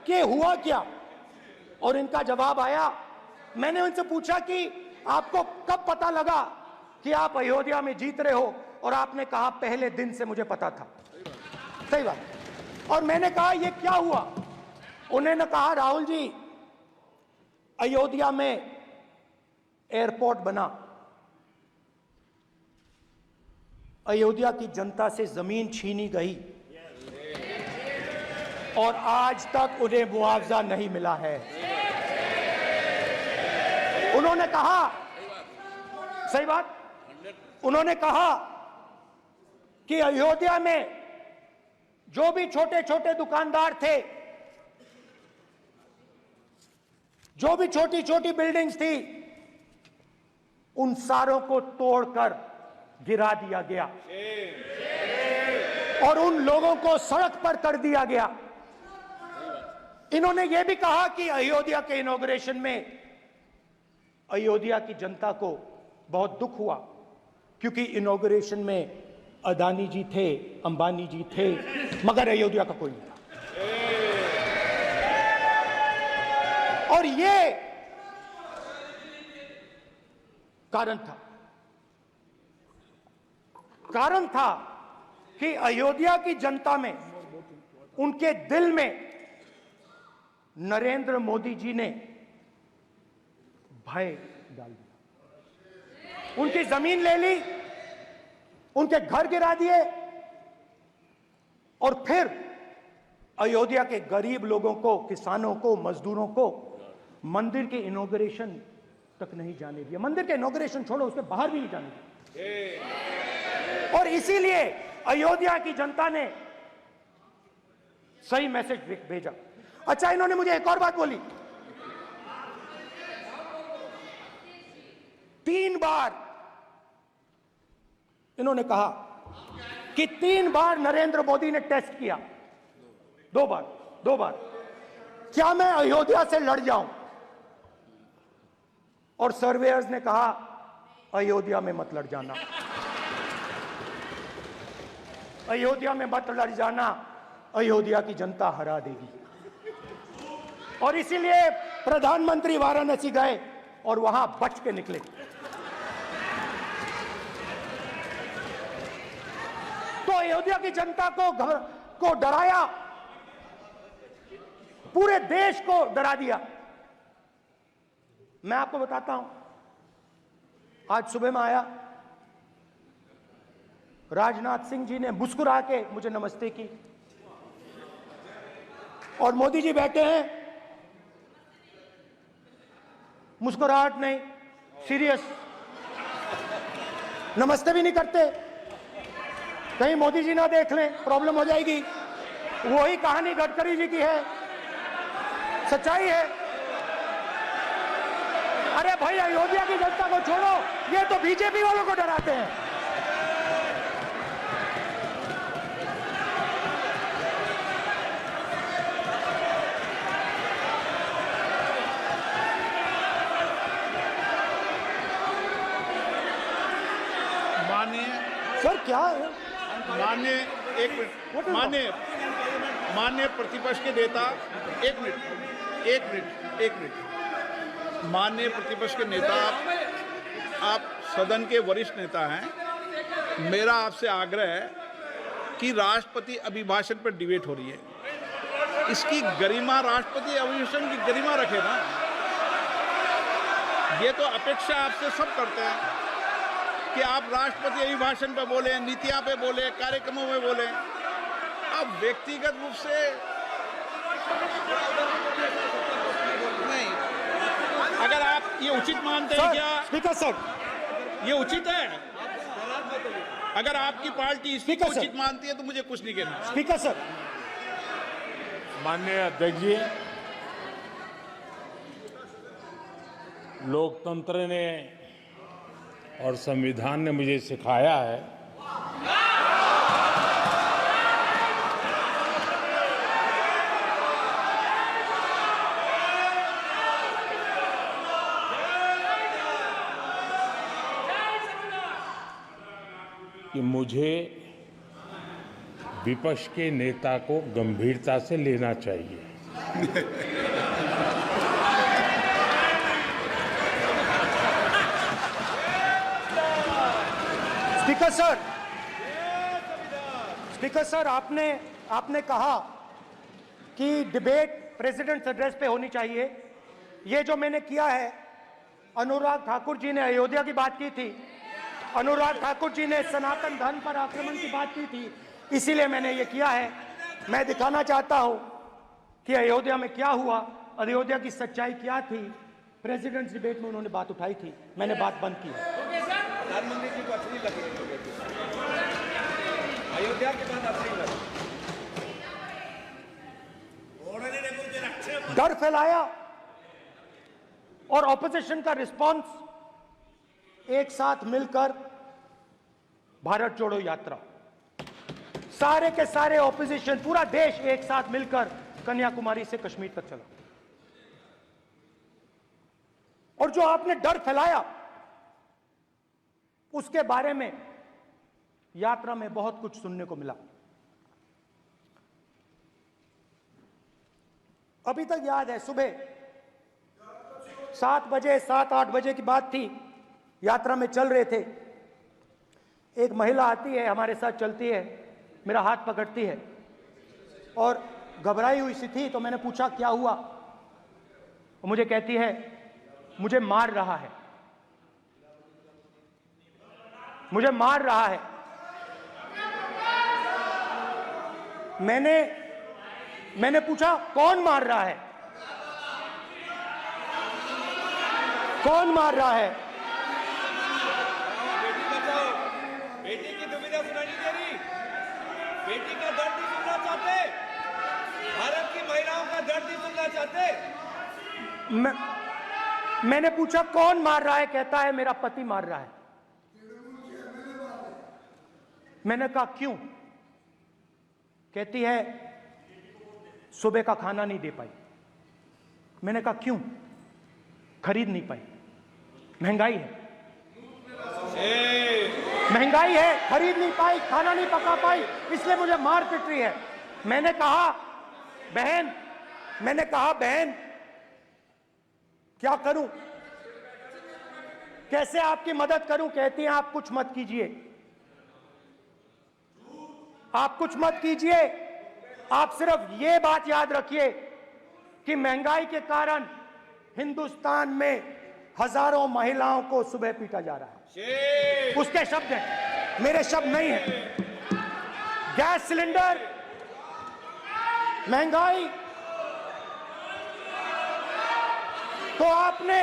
कि हुआ क्या, और इनका जवाब आया। मैंने उनसे पूछा कि आपको कब पता लगा कि आप अयोध्या में जीत रहे हो, और आपने कहा पहले दिन से मुझे पता था। सही बात। और मैंने कहा ये क्या हुआ, उन्होंने कहा राहुल जी, अयोध्या में एयरपोर्ट बना, अयोध्या की जनता से जमीन छीनी गई और आज तक उन्हें मुआवजा नहीं मिला है। उन्होंने कहा, सही बात, उन्होंने कहा कि अयोध्या में जो भी छोटे छोटे दुकानदार थे, जो भी छोटी छोटी बिल्डिंग्स थी, उन सारों को तोड़कर गिरा दिया गया और उन लोगों को सड़क पर कर दिया गया। इन्होंने यह भी कहा कि अयोध्या के इनॉग्रेशन में अयोध्या की जनता को बहुत दुख हुआ, क्योंकि इनॉग्रेशन में अदानी जी थे, अंबानी जी थे, मगर अयोध्या का कोई नहीं था। और ये कारण था कि अयोध्या की जनता में, उनके दिल में नरेंद्र मोदी जी ने भय डाल दिया। उनकी जमीन ले ली, उनके घर गिरा दिए, और फिर अयोध्या के गरीब लोगों को, किसानों को, मजदूरों को मंदिर के इनॉग्रेशन तक नहीं जाने दिया। मंदिर के इनॉग्रेशन छोड़ो, उसके बाहर भी नहीं जाने दिया। और इसीलिए अयोध्या की जनता ने सही मैसेज भेजा। अच्छा, इन्होंने मुझे एक और बात बोली, 3 बार इन्होंने कहा कि 3 बार नरेंद्र मोदी ने टेस्ट किया, 2 बार क्या मैं अयोध्या से लड़ जाऊं, और सर्वेयर्स ने कहा अयोध्या में मत लड़ जाना, अयोध्या में मत लड़ जाना, अयोध्या की जनता हरा देगी। और इसीलिए प्रधानमंत्री वाराणसी गए और वहां बच के निकले। तो अयोध्या की जनता को डराया, पूरे देश को डरा दिया। मैं आपको बताता हूं, आज सुबह में आया, राजनाथ सिंह जी ने मुस्कुरा के मुझे नमस्ते की और मोदी जी बैठे हैं, मुस्कुराहट नहीं, सीरियस, नमस्ते भी नहीं करते, कहीं मोदी जी ना देख लें प्रॉब्लम हो जाएगी। वही कहानी गडकरी जी की है, सच्चाई है। अरे भाई अयोध्या की जनता को छोड़ो, ये तो बीजेपी वालों को डराते हैं। सर क्या है? माननीय एक मिनट, माननीय प्रतिपक्ष के नेता, एक मिनट, माननीय प्रतिपक्ष के नेता, आप सदन के वरिष्ठ नेता हैं। मेरा आपसे आग्रह है कि राष्ट्रपति अभिभाषण पर डिबेट हो रही है, इसकी गरिमा, राष्ट्रपति अभिभाषण की गरिमा रखे ना। ये तो अपेक्षा आपसे सब करते हैं कि आप राष्ट्रपति अभिभाषण पे बोले, नीतियां पे बोले, कार्यक्रमों में बोले। अब व्यक्तिगत रूप से नहीं, अगर आप ये उचित मानते हैं क्या? स्पीकर सर, ये उचित है? अगर आपकी पार्टी इसको उचित मानती है तो मुझे कुछ नहीं कहना। स्पीकर सर, माननीय अध्यक्ष जी, लोकतंत्र ने और संविधान ने मुझे सिखाया है कि मुझे विपक्ष के नेता को गंभीरता से लेना चाहिए। स्पीकर सर, आपने कहा कि डिबेट प्रेसिडेंट्स एड्रेस पे होनी चाहिए। ये जो मैंने किया है, अनुराग ठाकुर जी ने अयोध्या की बात की थी, अनुराग ठाकुर जी ने सनातन धर्म पर आक्रमण की बात की थी, इसीलिए मैंने ये किया है। मैं दिखाना चाहता हूं कि अयोध्या में क्या हुआ, अयोध्या की सच्चाई क्या थी। प्रेसिडेंट्स डिबेट में उन्होंने बात उठाई थी, मैंने बात बंद की। प्रधानमंत्री जी को अच्छी लगी अयोध्या के बाद अच्छी लगी, डर फैलाया और ऑपोजिशन का रिस्पांस एक साथ मिलकर भारत जोड़ो यात्रा, सारे के सारे ऑपोजिशन, पूरा देश एक साथ मिलकर कन्याकुमारी से कश्मीर तक चला। और जो आपने डर फैलाया उसके बारे में यात्रा में बहुत कुछ सुनने को मिला। अभी तक याद है, सुबह 7 बजे 7-8 बजे की बात थी, यात्रा में चल रहे थे, एक महिला आती है, हमारे साथ चलती है, मेरा हाथ पकड़ती है और घबराई हुई सी थी। तो मैंने पूछा क्या हुआ, और मुझे कहती है मुझे मार रहा है, मुझे मार रहा है। मैंने पूछा कौन मार रहा है, कौन मार रहा है? बेटी बचाओ, बेटी की दुविधा सुनाई दे रही, बेटी का दर्द नहीं सुनना चाहते, भारत की महिलाओं का दर्द नहीं सुनना चाहते। मैंने पूछा कौन मार रहा है, कहता है मेरा पति मार रहा है। मैंने कहा क्यों? कहती है सुबह का खाना नहीं दे पाई। मैंने कहा क्यों? खरीद नहीं पाई, महंगाई है, महंगाई है, खरीद नहीं पाई, खाना नहीं पका पाई, इसलिए मुझे मार पिट रही है। मैंने कहा बहन क्या करूं, कैसे आपकी मदद करूं? कहती हैं आप कुछ मत कीजिए, आप कुछ मत कीजिए, आप सिर्फ ये बात याद रखिए कि महंगाई के कारण हिंदुस्तान में हजारों महिलाओं को सुबह पीटा जा रहा है। उसके शब्द हैं, मेरे शब्द नहीं हैं। गैस सिलेंडर, महंगाई, तो आपने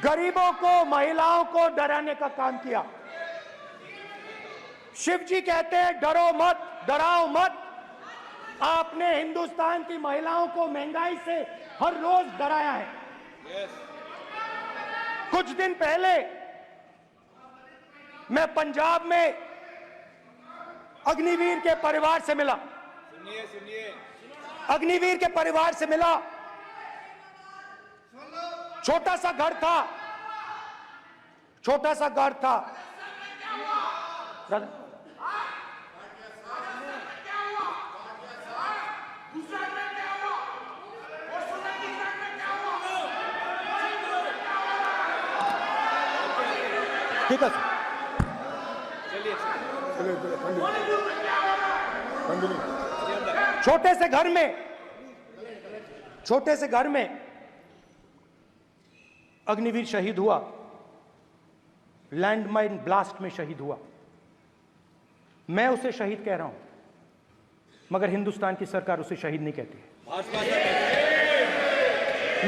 गरीबों को, महिलाओं को डराने का काम किया। शिव जी कहते हैं डरो मत, डराओ मत। आपने हिंदुस्तान की महिलाओं को महंगाई से हर रोज डराया है। कुछ दिन पहले मैं पंजाब में अग्निवीर के परिवार से मिला। सुनिए अग्निवीर के परिवार से मिला। छोटा सा घर था, छोटा सा घर था। ठीक है सर, छोटे से घर में अग्निवीर शहीद हुआ, लैंडमाइन ब्लास्ट में शहीद हुआ। मैं उसे शहीद कह रहा हूं, मगर हिंदुस्तान की सरकार उसे शहीद नहीं कहती।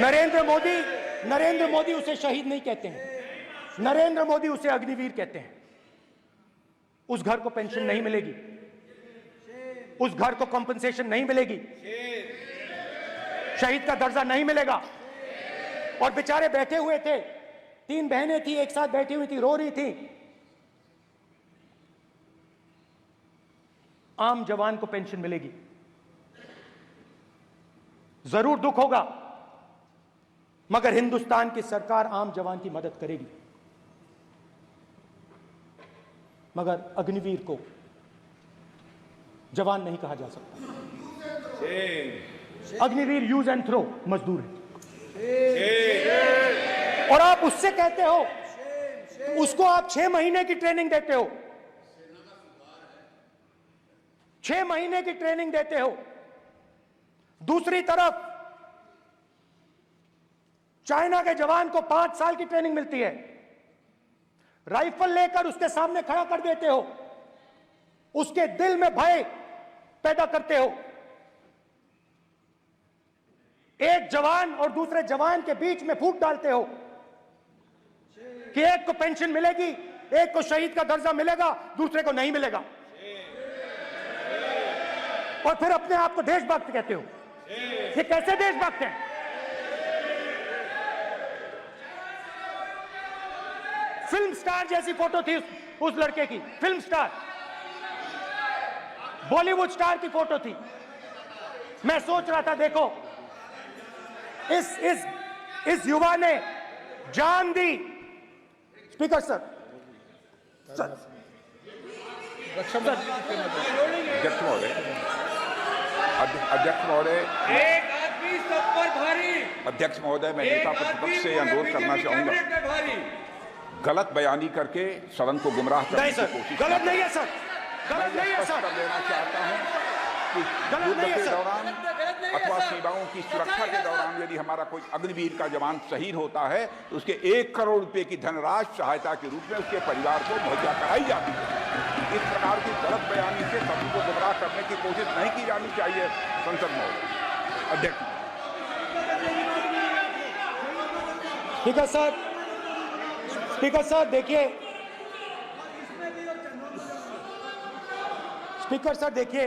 नरेंद्र मोदी उसे शहीद नहीं कहते हैं। नरेंद्र मोदी उसे अग्निवीर कहते हैं। उस घर को पेंशन नहीं मिलेगी, उस घर को कॉम्पनसेशन नहीं मिलेगी, शहीद का दर्जा नहीं मिलेगा। और बेचारे बैठे हुए थे, 3 बहनें थी, एक साथ बैठी हुई थी, रो रही थी। आम जवान को पेंशन मिलेगी, जरूर दुख होगा, मगर हिंदुस्तान की सरकार आम जवान की मदद करेगी। मगर अग्निवीर को जवान नहीं कहा जा सकता। अग्निवीर यूज एंड थ्रो मजदूर है। और आप उससे कहते हो, उसको आप 6 महीने की ट्रेनिंग देते हो, 6 महीने की ट्रेनिंग देते हो। दूसरी तरफ चाइना के जवान को 5 साल की ट्रेनिंग मिलती है। राइफल लेकर उसके सामने खड़ा कर देते हो, उसके दिल में भय पैदा करते हो। एक जवान और दूसरे जवान के बीच में फूट डालते हो कि एक को पेंशन मिलेगी, एक को शहीद का दर्जा मिलेगा, दूसरे को नहीं मिलेगा। और फिर अपने आप को देशभक्त कहते हो। ये कैसे देशभक्त हैं? फिल्म स्टार जैसी फोटो थी उस लड़के की, फिल्म स्टार, बॉलीवुड स्टार की फोटो थी। मैं सोच रहा था, देखो इस युवा ने जान दी। स्पीकर सर, अध्यक्ष महोदय, एक आदमी सब पर भारी। अध्यक्ष महोदय, मैं नेता प्रतिपक्ष से अनुरोध करना चाहूंगा, गलत बयानी करके सदन को गुमराह करने की कोशिश गलत नहीं है सर, गलत नहीं है सर, कर देना चाहता हूं कि युद्ध के दौरान अथवा सीमाओं की सुरक्षा के दौरान यदि हमारा कोई अग्निवीर का जवान शहीद होता है तो उसके 1 करोड़ रुपए की धनराशि सहायता के रूप में उसके परिवार को मुहैया कराई जाती है। इस प्रकार की गलत बयानी से सभी को गुमराह करने की कोशिश नहीं की जानी चाहिए। संसद महोदय, अध्यक्ष। ठीक है सर, स्पीकर सर देखिए, स्पीकर सर देखिए,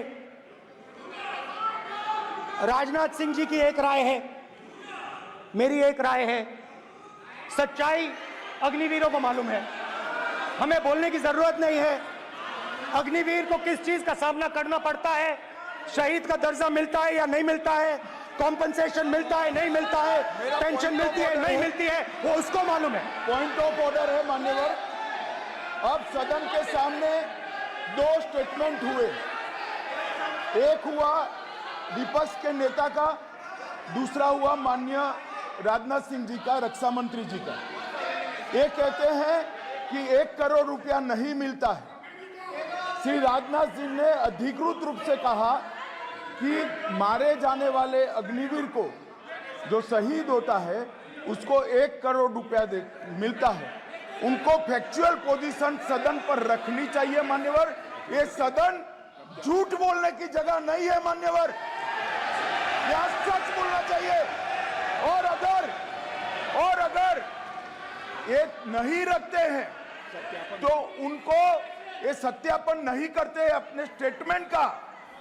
राजनाथ सिंह जी की एक राय है, मेरी एक राय है। सच्चाई अग्निवीरों को मालूम है, हमें बोलने की जरूरत नहीं है। अग्निवीर को किस चीज का सामना करना पड़ता है, शहीद का दर्जा मिलता है या नहीं मिलता है, कॉम्पनसेशन मिलता है नहीं मिलता है, पेंशन मिलती है नहीं मिलती है, वो उसको मालूम है। पॉइंट ऑफ ऑर्डर है मान्यवर। अब सदन के सामने 2 स्टेटमेंट हुए, एक हुआ विपक्ष के नेता का, दूसरा हुआ माननीय राजनाथ सिंह जी का, रक्षा मंत्री जी का। ये कहते हैं कि 1 करोड़ रुपया नहीं मिलता है। श्री राजनाथ सिंह ने अधिकृत रूप से कहा कि मारे जाने वाले अग्निवीर को जो शहीद होता है उसको 1 करोड़ रुपया मिलता है, उनको फैक्चुअल पोजीशन सदन पर रखनी चाहिए मान्यवर। ये सदन झूठ बोलने की जगह नहीं है मान्यवर, यह सच बोलना चाहिए। और अगर ये नहीं रखते हैं तो उनको ये सत्यापन नहीं करते अपने स्टेटमेंट का,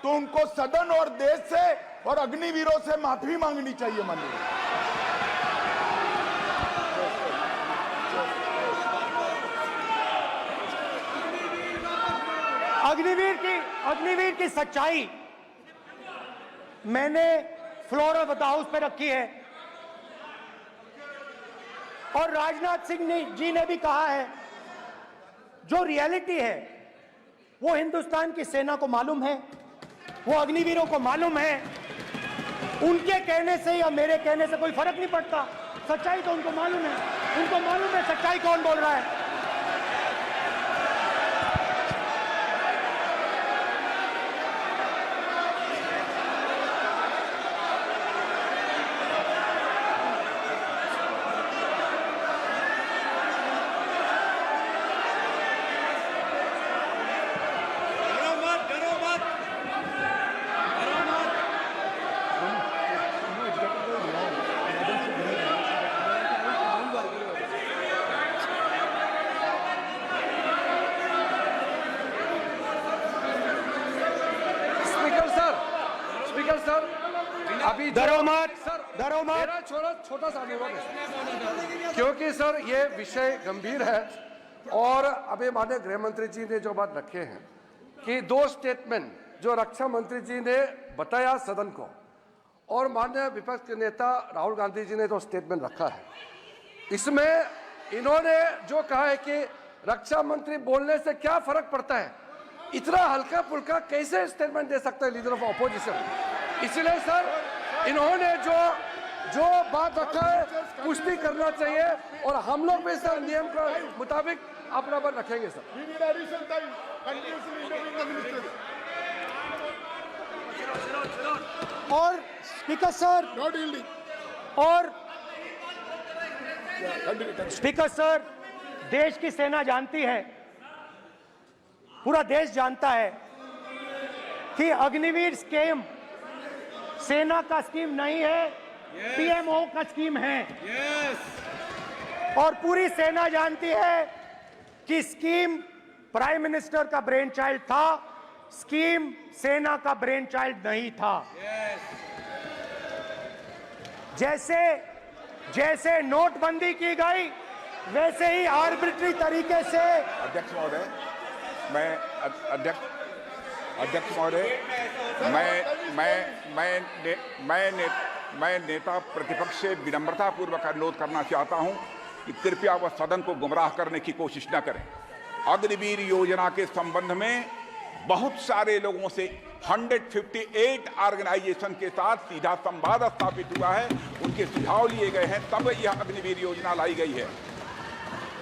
तो उनको सदन और देश से और अग्निवीरों से माफी मांगनी चाहिए माननीय। अग्निवीर की सच्चाई मैंने फ्लोर ऑफ द हाउस पे रखी है और राजनाथ सिंह जी ने भी कहा है, जो रियलिटी है वो हिंदुस्तान की सेना को मालूम है, वो अग्निवीरों को मालूम है। उनके कहने से या मेरे कहने से कोई फर्क नहीं पड़ता, सच्चाई तो उनको मालूम है, उनको मालूम है सच्चाई कौन बोल रहा है। अभी डरो मत, मेरा छोटा सा अनुरोध है, क्योंकि सर ये विषय गंभीर है और अभी माननीय गृह मंत्री जी ने जो बात रखे हैं कि 2 स्टेटमेंट जो रक्षा मंत्री जी ने बताया सदन को और माननीय विपक्ष के नेता राहुल गांधी जी ने जो स्टेटमेंट रखा है, इसमें इन्होंने जो कहा है कि रक्षा मंत्री बोलने से क्या फर्क पड़ता है, इतना हल्का फुल्का कैसे स्टेटमेंट दे सकते हैं लीडर ऑफ ऑपोजिशन। इसलिए सर इन्होंने जो बात रखा है पुष्टि करना चाहिए और हम लोग भी सर नियम के मुताबिक अपना बात रखेंगे सर। और स्पीकर सर स्पीकर सर, देश की सेना जानती है, पूरा देश जानता है कि अग्निवीर स्कीम सेना का स्कीम नहीं है, पीएमओ का स्कीम है। और पूरी सेना जानती है कि स्कीम प्राइम मिनिस्टर का ब्रेन चाइल्ड था, स्कीम सेना का ब्रेन चाइल्ड नहीं था। जैसे नोटबंदी की गई वैसे ही आर्बिट्री तरीके से। अध्यक्ष महोदय, मैं नेता प्रतिपक्ष से विनम्रता पूर्वक अनुरोध करना चाहता हूं कि कृपया वह सदन को गुमराह करने की कोशिश न करें। अग्निवीर योजना के संबंध में बहुत सारे लोगों से 158 ऑर्गेनाइजेशन के साथ सीधा संवाद स्थापित हुआ है, उनके सुझाव लिए गए हैं, तब यह अग्निवीर योजना लाई गई है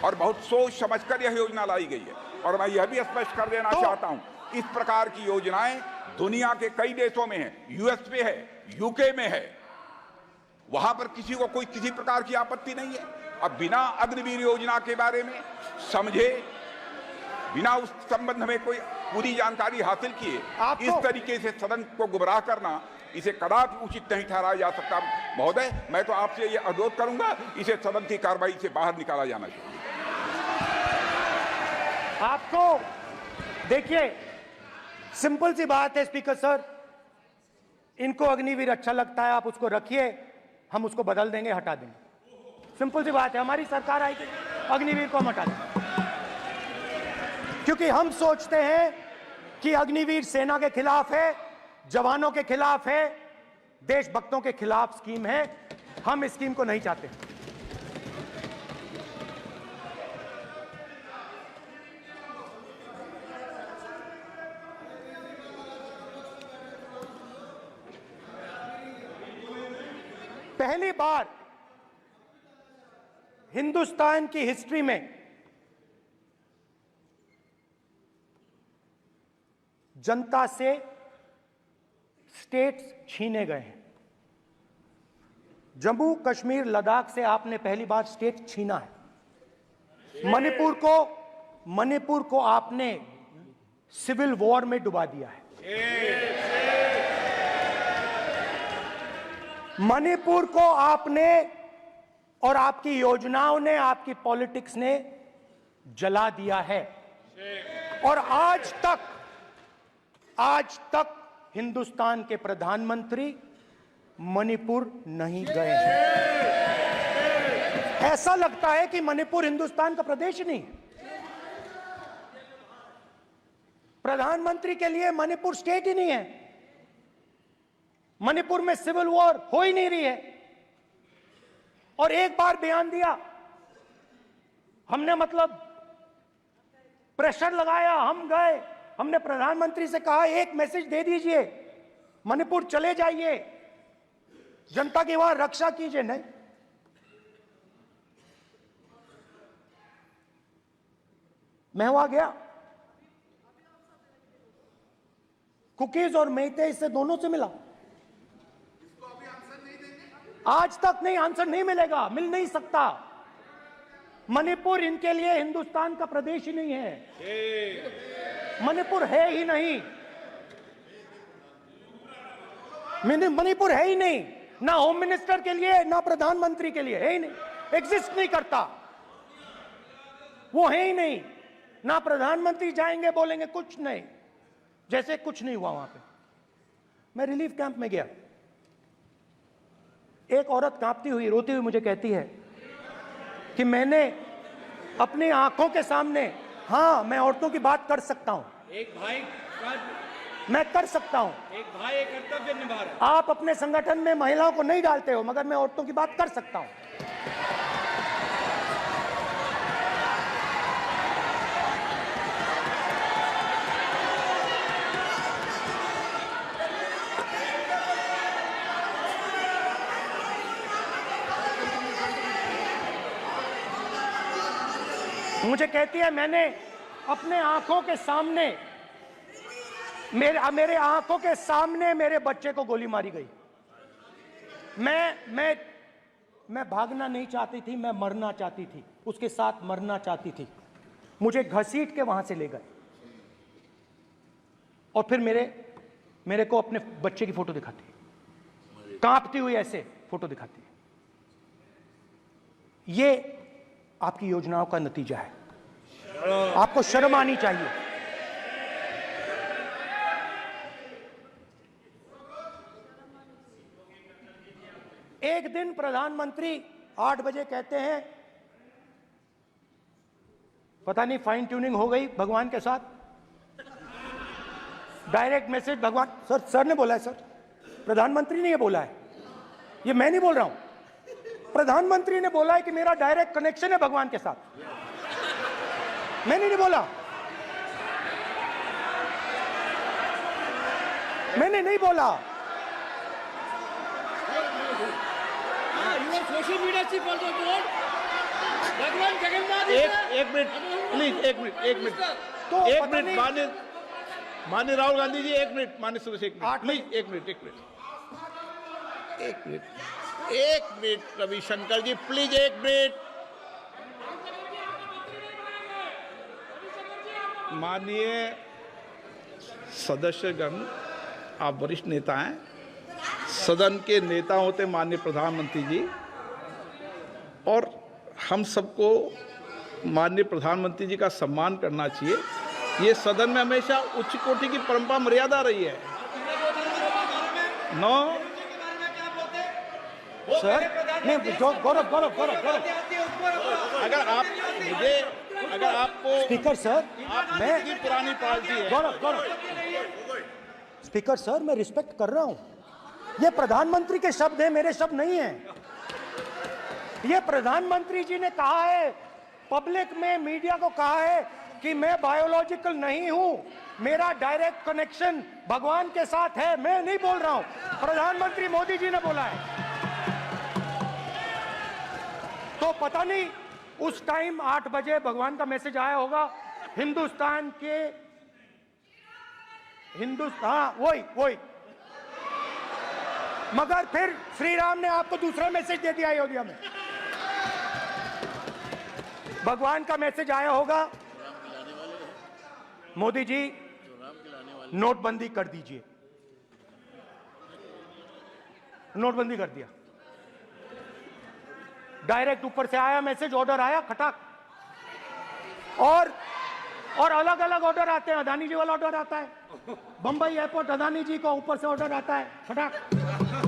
और बहुत सोच समझकर यह योजना लाई गई है। और मैं यह भी स्पष्ट कर देना चाहता हूं, इस प्रकार की योजनाएं दुनिया के कई देशों में है, यूएस में है, यूके में है, वहां पर किसी को कोई किसी प्रकार की आपत्ति नहीं है। अब बिना अग्निवीर योजना के बारे में समझे, बिना उस संबंध में कोई पूरी जानकारी हासिल किए इस तरीके से सदन को गुमराह करना, इसे कदापि उचित नहीं ठहराया जा सकता। महोदय, मैं तो आपसे ये अनुरोध करूंगा, इसे सदन की कार्रवाई से बाहर निकाला जाना चाहिए। आपको देखिए, सिंपल सी बात है स्पीकर सर, इनको अग्निवीर अच्छा लगता है, आप उसको रखिए, हम उसको बदल देंगे, हटा देंगे। सिंपल सी बात है, हमारी सरकार आएगी, अग्निवीर को हम हटा देंगे, क्योंकि हम सोचते हैं कि अग्निवीर सेना के खिलाफ है, जवानों के खिलाफ है, देशभक्तों के खिलाफ स्कीम है। हम इस स्कीम को नहीं चाहते। पहली बार हिंदुस्तान की हिस्ट्री में जनता से स्टेट्स छीने गए हैं। जम्मू कश्मीर लद्दाख से आपने पहली बार स्टेट छीना है। मणिपुर को आपने सिविल वॉर में डुबा दिया है। मणिपुर को आपने और आपकी योजनाओं ने, आपकी पॉलिटिक्स ने जला दिया है। और आज तक हिंदुस्तान के प्रधानमंत्री मणिपुर नहीं गए हैं। ऐसा लगता है कि मणिपुर हिंदुस्तान का प्रदेश ही नहीं है। प्रधानमंत्री के लिए मणिपुर स्टेट ही नहीं है। मणिपुर में सिविल वॉर हो ही नहीं रही है। और एक बार बयान दिया हमने, मतलब प्रेशर लगाया, हम गए, हमने प्रधानमंत्री से कहा एक मैसेज दे दीजिए, मणिपुर चले जाइए, जनता की वहां रक्षा कीजिए। नहीं, मैं वहां गया, कुकीज और मेहते से दोनों से मिला। आज तक नहीं, आंसर नहीं मिलेगा, मिल नहीं सकता। मणिपुर इनके लिए हिंदुस्तान का प्रदेश ही नहीं है। मणिपुर है ही नहीं। मणिपुर है ही नहीं, ना होम मिनिस्टर के लिए, ना प्रधानमंत्री के लिए, है ही नहीं, एग्जिस्ट नहीं करता। वो है ही नहीं। ना प्रधानमंत्री जाएंगे बोलेंगे कुछ नहीं, जैसे कुछ नहीं हुआ वहां पे। मैं रिलीफ कैंप में गया, एक औरत कांपती हुई, रोती हुई मुझे कहती है कि मैंने अपनी आंखों के सामने, हाँ मैं औरतों की बात कर सकता हूं, एक भाई का, मैं कर सकता हूं। एक भाई एक कर्तव्य निभा रहा है। आप अपने संगठन में महिलाओं को नहीं डालते हो, मगर मैं औरतों की बात कर सकता हूं। मुझे कहती है मैंने अपने आंखों के सामने, मेरे आंखों के सामने मेरे बच्चे को गोली मारी गई। मैं भागना नहीं चाहती थी, मैं मरना चाहती थी, उसके साथ मरना चाहती थी। मुझे घसीट के वहां से ले गए और फिर मेरे को अपने बच्चे की फोटो दिखाती है, कांपती हुई ऐसे फोटो दिखाती है। ये आपकी योजनाओं का नतीजा है। आपको शर्म आनी चाहिए। एक दिन प्रधानमंत्री 8 बजे कहते हैं, पता नहीं फाइन ट्यूनिंग हो गई भगवान के साथ, डायरेक्ट मैसेज भगवान, सर ने बोला है, सर प्रधानमंत्री ने ये बोला है, ये मैं नहीं बोल रहा हूं, प्रधानमंत्री ने बोला है कि मेरा डायरेक्ट कनेक्शन है भगवान के साथ। मैंने नहीं बोला, मैंने नहीं बोला। Social media chief also board भगवान जगन्नाथ। एक मिनट प्लीज, एक मिनट तो एक मिनट माननीय राहुल गांधी जी, एक मिनट, माननीय सुरेश, एक मिनट प्लीज, एक मिनट रविशंकर जी प्लीज, एक मिनट। माननीय सदस्यगण, आप वरिष्ठ नेता हैं, सदन के नेता होते माननीय प्रधानमंत्री जी, और हम सबको माननीय प्रधानमंत्री जी का सम्मान करना चाहिए। ये सदन में हमेशा उच्च कोटि की परंपरा मर्यादा रही है। नो सर नहीं, गौरव अगर आपको स्पीकर सर, मैं आपकी पुरानी पार्टी है। गौरव स्पीकर सर, मैं रिस्पेक्ट कर रहा हूं। ये प्रधानमंत्री के शब्द हैं, मेरे शब्द नहीं हैं। ये प्रधानमंत्री जी ने कहा है, पब्लिक में, मीडिया को कहा है कि मैं बायोलॉजिकल नहीं हूं, मेरा डायरेक्ट कनेक्शन भगवान के साथ है। मैं नहीं बोल रहा हूं, प्रधानमंत्री मोदी जी ने बोला है। तो पता नहीं उस टाइम 8 बजे भगवान का मैसेज आया होगा हिंदुस्तान, वही मगर फिर श्री राम ने आपको दूसरा मैसेज दे दिया अयोध्या में। भगवान का मैसेज आया होगा, मोदी जी नोटबंदी कर दीजिए। नोटबंदी कर दिया, डायरेक्ट ऊपर से आया मैसेज, ऑर्डर आया खटाक। और अलग अलग ऑर्डर आते हैं। अदानी जी वाला ऑर्डर आता है, बंबई एयरपोर्ट अदानी जी को ऊपर से ऑर्डर आता है, खटाक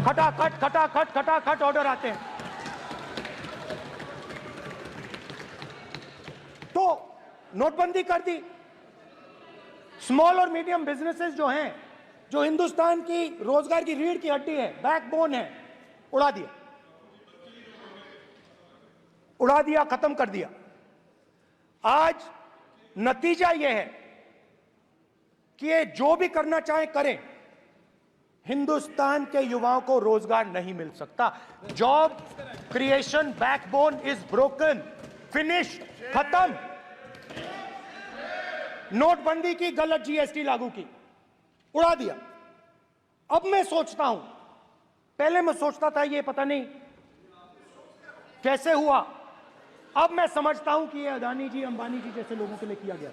खटाखट खटाखट खटाखट ऑर्डर आते हैं। तो नोटबंदी कर दी। स्मॉल और मीडियम बिजनेसेस जो हैं, जो हिंदुस्तान की रोजगार की रीढ़ की हड्डी है, बैकबोन है, उड़ा दिया, उड़ा दिया, खत्म कर दिया। आज नतीजा यह है कि ये जो भी करना चाहे करें, हिंदुस्तान के युवाओं को रोजगार नहीं मिल सकता। Job creation backbone is broken, finish, खत्म। नोटबंदी की, गलत जीएसटी लागू की, उड़ा दिया। अब मैं सोचता हूं, पहले मैं सोचता था ये पता नहीं कैसे हुआ, अब मैं समझता हूं कि ये अदानी जी, अंबानी जी जैसे लोगों के लिए किया गया।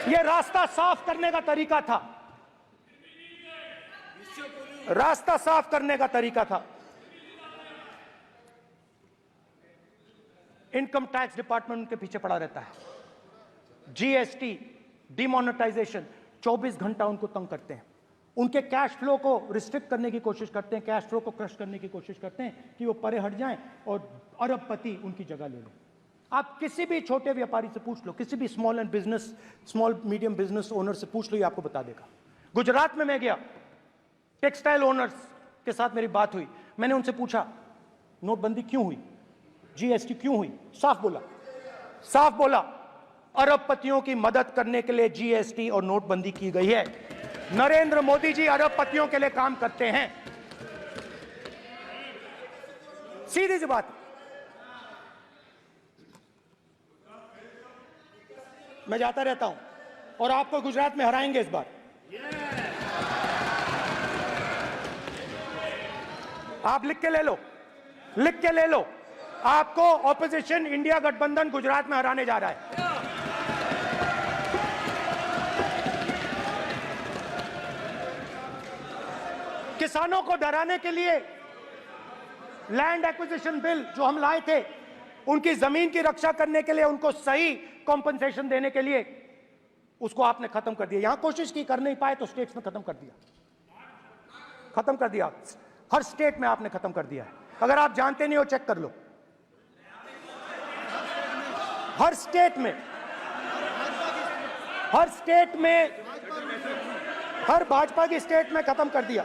ये रास्ता साफ करने का तरीका था, रास्ता साफ करने का तरीका था। इनकम टैक्स डिपार्टमेंट उनके पीछे पड़ा रहता है। जीएसटी, डिमोनेटाइजेशन, 24 घंटा उनको तंग करते हैं। उनके कैश फ्लो को रिस्ट्रिक्ट करने की कोशिश करते हैं, कैश फ्लो को क्रश करने की कोशिश करते हैं कि वो परे हट जाएं और अरबपति उनकी जगह ले लें। आप किसी भी छोटे व्यापारी से पूछ लो, किसी भी स्मॉल मीडियम बिजनेस ओनर से पूछ लो, ये आपको बता देगा। गुजरात में मैं गया, टेक्सटाइल ओनर्स के साथ मेरी बात हुई। मैंने उनसे पूछा नोटबंदी क्यों हुई, जीएसटी क्यों हुई? साफ बोला अरबपतियों की मदद करने के लिए जीएसटी और नोटबंदी की गई है। नरेंद्र मोदी जी अरबपतियों के लिए काम करते हैं, सीधी सी बात। मैं जाता रहता हूं और आपको गुजरात में हराएंगे इस बार। आप लिख के ले लो, लिख के ले लो, आपको ऑपोजिशन इंडिया गठबंधन गुजरात में हराने जा रहा है। किसानों को डराने के लिए लैंड एक्विजिशन बिल जो हम लाए थे, उनकी जमीन की रक्षा करने के लिए, उनको सही कॉम्पनसेशन देने के लिए, उसको आपने खत्म कर दिया। यहां कोशिश की, कर नहीं पाए तो स्टेट्स में खत्म कर दिया, खत्म कर दिया। हर स्टेट में आपने खत्म कर दिया है। अगर आप जानते नहीं हो चेक कर लो, हर स्टेट में, हर भाजपा की स्टेट में खत्म कर दिया।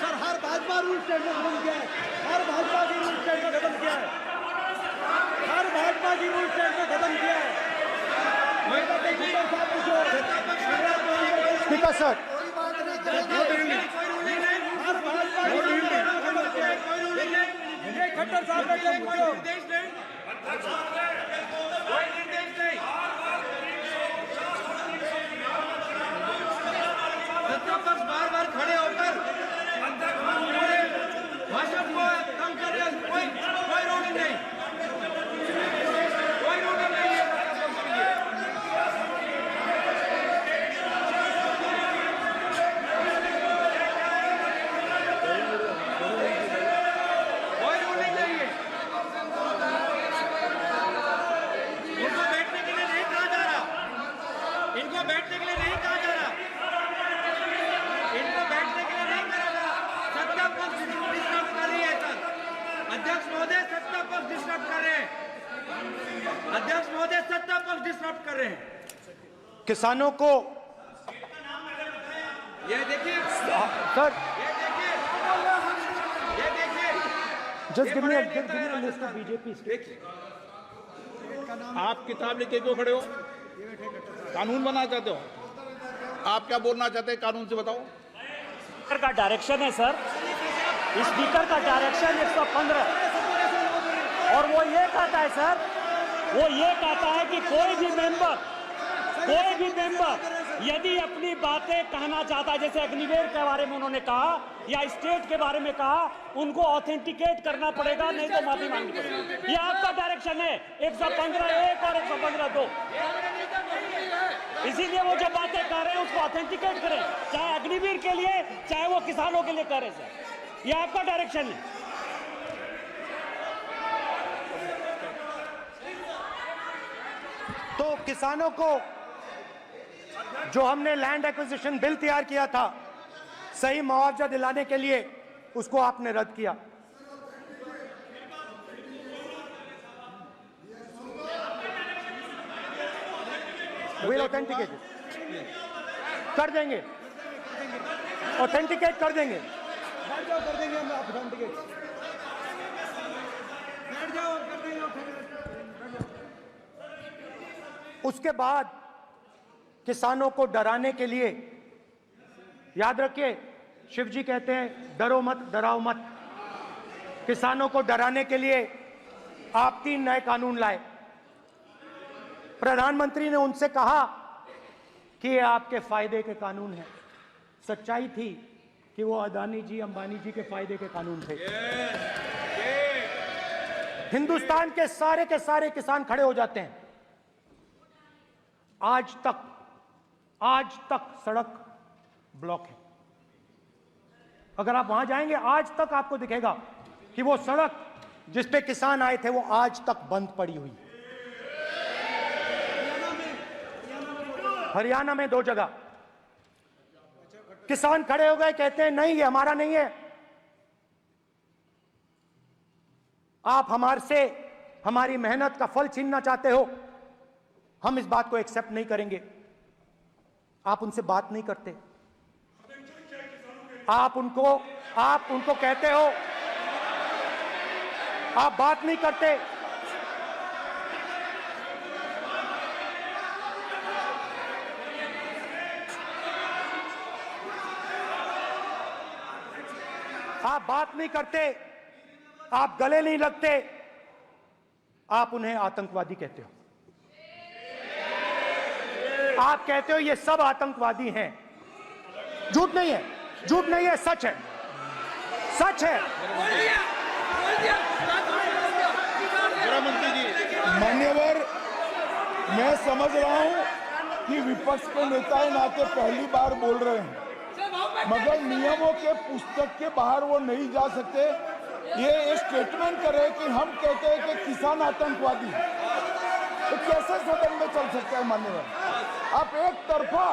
सर हर भाजपा रूल स्टेट में खत्म किया है, हर भाजपा की रूल स्टेट में खत्म किया है, हर भाजपा की रूल स्टेट में खत्म किया है। स्पीकर सर, खट्टर साहब का कोई निर्देश नहीं, कोई निर्देश नहीं। सत्ता पक्ष बार-बार खड़े होकर भाषण को कम कर रहे हैं, कोई रूलिंग नहीं, कोई रूलिंग नहीं है। अध्यक्ष महोदय सत्ता पक्ष डिस्टर्ब कर रहे हैं। किसानों को ये देखिए सर, ये देखिए just give me a list of BJP state. आप किताब लेके क्यों खड़े हो? कानून बनाना चाहते हो? आप क्या बोलना चाहते हैं, कानून से बताओ। स्पीकर का डायरेक्शन है सर, स्पीकर का डायरेक्शन 115, और वो ये कहता है सर, वो ये कहता है कि कोई भी मेंबर यदि अपनी बातें कहना चाहता है, जैसे अग्निवीर के बारे में उन्होंने कहा या स्टेट के बारे में कहा, उनको ऑथेंटिकेट करना पड़ेगा, नहीं तो माफी मांगनी पड़ेगी। ये आपका डायरेक्शन है 115(1) और 115(2). इसीलिए वो जो बातें कर रहे हैं उसको ऑथेंटिकेट करें, चाहे अग्निवीर के लिए चाहे वो किसानों के लिए कर रहे हैं। सर, ये आपका डायरेक्शन है। तो किसानों को जो हमने लैंड एक्विजिशन बिल तैयार किया था सही मुआवजा दिलाने के लिए, उसको आपने रद्द किया। विल ऑथेंटिकेट कर देंगे, ऑथेंटिकेट कर देंगे। कर देंगे हम ऑथेंटिकेट। उसके बाद किसानों को डराने के लिए, याद रखिए शिव जी कहते हैं डरो मत डराओ मत, किसानों को डराने के लिए आप 3 नए कानून लाए। प्रधानमंत्री ने उनसे कहा कि ये आपके फायदे के कानून हैं। सच्चाई थी कि वो अदानी जी अंबानी जी के फायदे के कानून थे। हिंदुस्तान के सारे किसान खड़े हो जाते हैं। आज तक सड़क ब्लॉक है। अगर आप वहां जाएंगे आज तक आपको दिखेगा कि वो सड़क जिस पे किसान आए थे वो आज तक बंद पड़ी हुई। हरियाणा में 2 जगह किसान खड़े हो गए, कहते हैं नहीं ये हमारा नहीं है, आप हमारे से हमारी मेहनत का फल छीनना चाहते हो, हम इस बात को एक्सेप्ट नहीं करेंगे। आप उनसे बात नहीं करते, आप उनको कहते हो, आप बात नहीं करते। आप बात नहीं करते, आप गले नहीं लगते, आप उन्हें आतंकवादी कहते हो। आप कहते हो ये सब आतंकवादी हैं। झूठ नहीं है, झूठ नहीं है, सच है, सच है। मान्यवर, मैं समझ रहा हूं कि विपक्ष के नेता है नाते पहली बार बोल रहे हैं, मगर नियमों के पुस्तक के बाहर वो नहीं जा सकते। ये स्टेटमेंट करे कि हम कहते हैं कि किसान आतंकवादी, तो कैसे सदन में चल सकता है मान्यवर? आप एक तरफा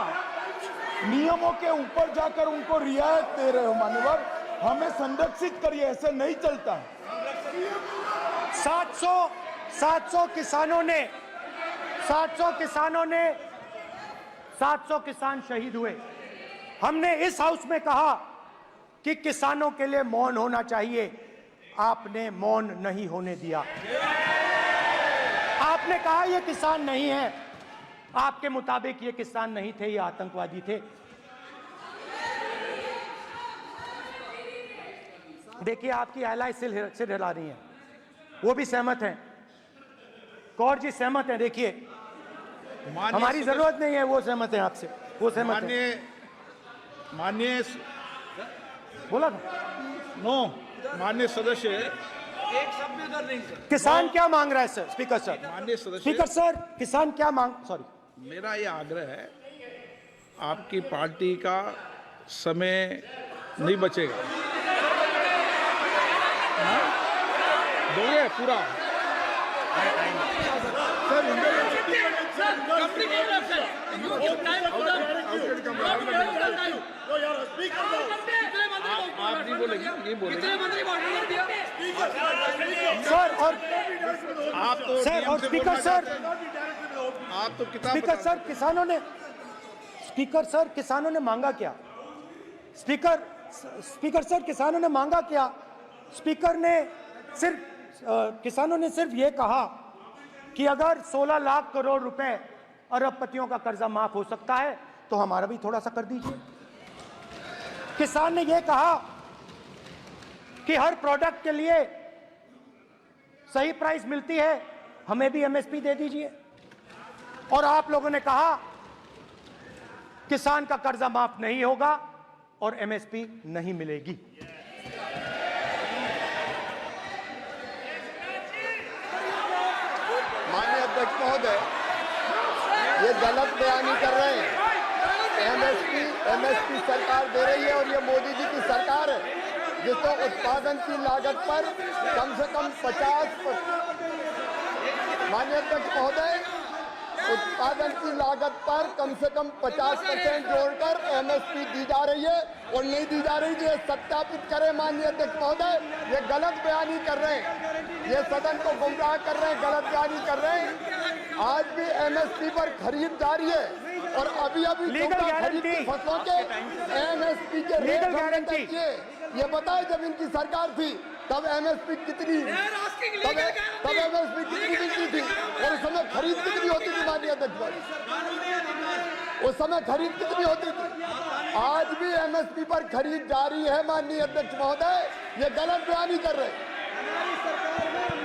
नियमों के ऊपर जाकर उनको रियायत दे रहे हो मान्यवर, हमें संरक्षित करिए, ऐसे नहीं चलता। 700 किसान शहीद हुए। हमने इस हाउस में कहा कि किसानों के लिए मौन होना चाहिए, आपने मौन नहीं होने दिया। आपने कहा ये किसान नहीं है, आपके मुताबिक ये किसान नहीं थे, ये आतंकवादी थे। देखिए आपकी एलाय सिर हिला रही है, वो भी सहमत हैं, कौर जी सहमत हैं। देखिए हमारी जरूरत नहीं है, वो सहमत हैं आपसे, वो सहमत हैं। माननीय बोला था नो, माननीय सदस्य, एक शब्द उधर नहीं सर। किसान क्या मांग रहा है सर? स्पीकर सर, माननीय सदस्य, स्पीकर सर, किसान क्या मांग, सॉरी, मेरा ये आग्रह है, आपकी पार्टी का समय नहीं बचेगा। दोगे पूरा? आप नहीं बोलेंगे, ये बोलेंगे सर। और आप तो सर, नियम और से स्पीकर बोलना सर, चाहते हैं। आप तो किताब स्पीकर बता सर, किसानों ने, स्पीकर सर, किसानों ने मांगा क्या? स्पीकर सर, किसानों ने मांगा क्या? स्पीकर ने सिर्फ, किसानों ने सिर्फ ये कहा कि अगर 16 लाख करोड़ रुपए अरबपतियों का कर्जा माफ हो सकता है तो हमारा भी थोड़ा सा कर दीजिए। किसान ने यह कहा कि हर प्रोडक्ट के लिए सही प्राइस मिलती है, हमें भी एमएसपी दे दीजिए। और आप लोगों ने कहा किसान का कर्जा माफ नहीं होगा और एमएसपी नहीं मिलेगी। माननीय अध्यक्ष महोदय, ये गलत बयानी कर रहे हैं। एमएसपी सरकार दे रही है और ये मोदी जी की सरकार है जिसको उत्पादन की लागत पर कम से कम 50%, माननीय अध्यक्ष महोदय, उत्पादन की लागत पर कम से कम 50% जोड़कर एमएसपी दी जा रही है और नहीं दी जा रही। ये सत्यापित करें माननीय अध्यक्ष महोदय, ये गलत बयानी कर रहे हैं, ये सदन को गुमराह कर रहे हैं, गलत बयानी कर रहे हैं। आज भी एमएसपी पर खरीद जारी है और अभी खरीद की फसलों के एमएसपी के रेट हमने तय किए। ये बताए जब इनकी सरकार थी तब एमएसपी कितनी बिकती थी और उस समय खरीद कितनी होती थी माननीय अध्यक्ष, उस समय खरीद कितनी होती थी। आज भी एमएसपी पर खरीद जारी है माननीय अध्यक्ष महोदय, ये गलत बयानी कर रहे हैं।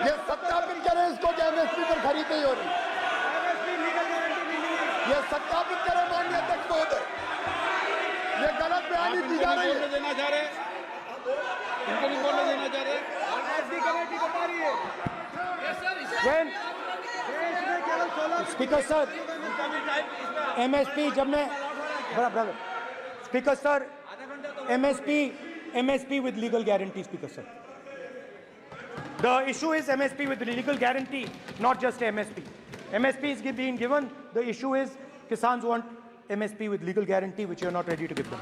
ये सत्यापित करें इसको कि एमएसपी पर खरीद नहीं हो रही, ये सत्यापित करें माननीय अध्यक्ष महोदय, ये गलत बयानी की जा रही है। देना चाह रहे, इनको नहीं बोलने देना चाह रहे। स्पीकर सर, एमएसपी जब मैं speaker sir, MSP with legal guarantee, speaker sir, the issue is MSP with legal guarantee, not just MSP. MSP is being given, the issue is Kisans want MSP with legal guarantee which you are not ready to give them.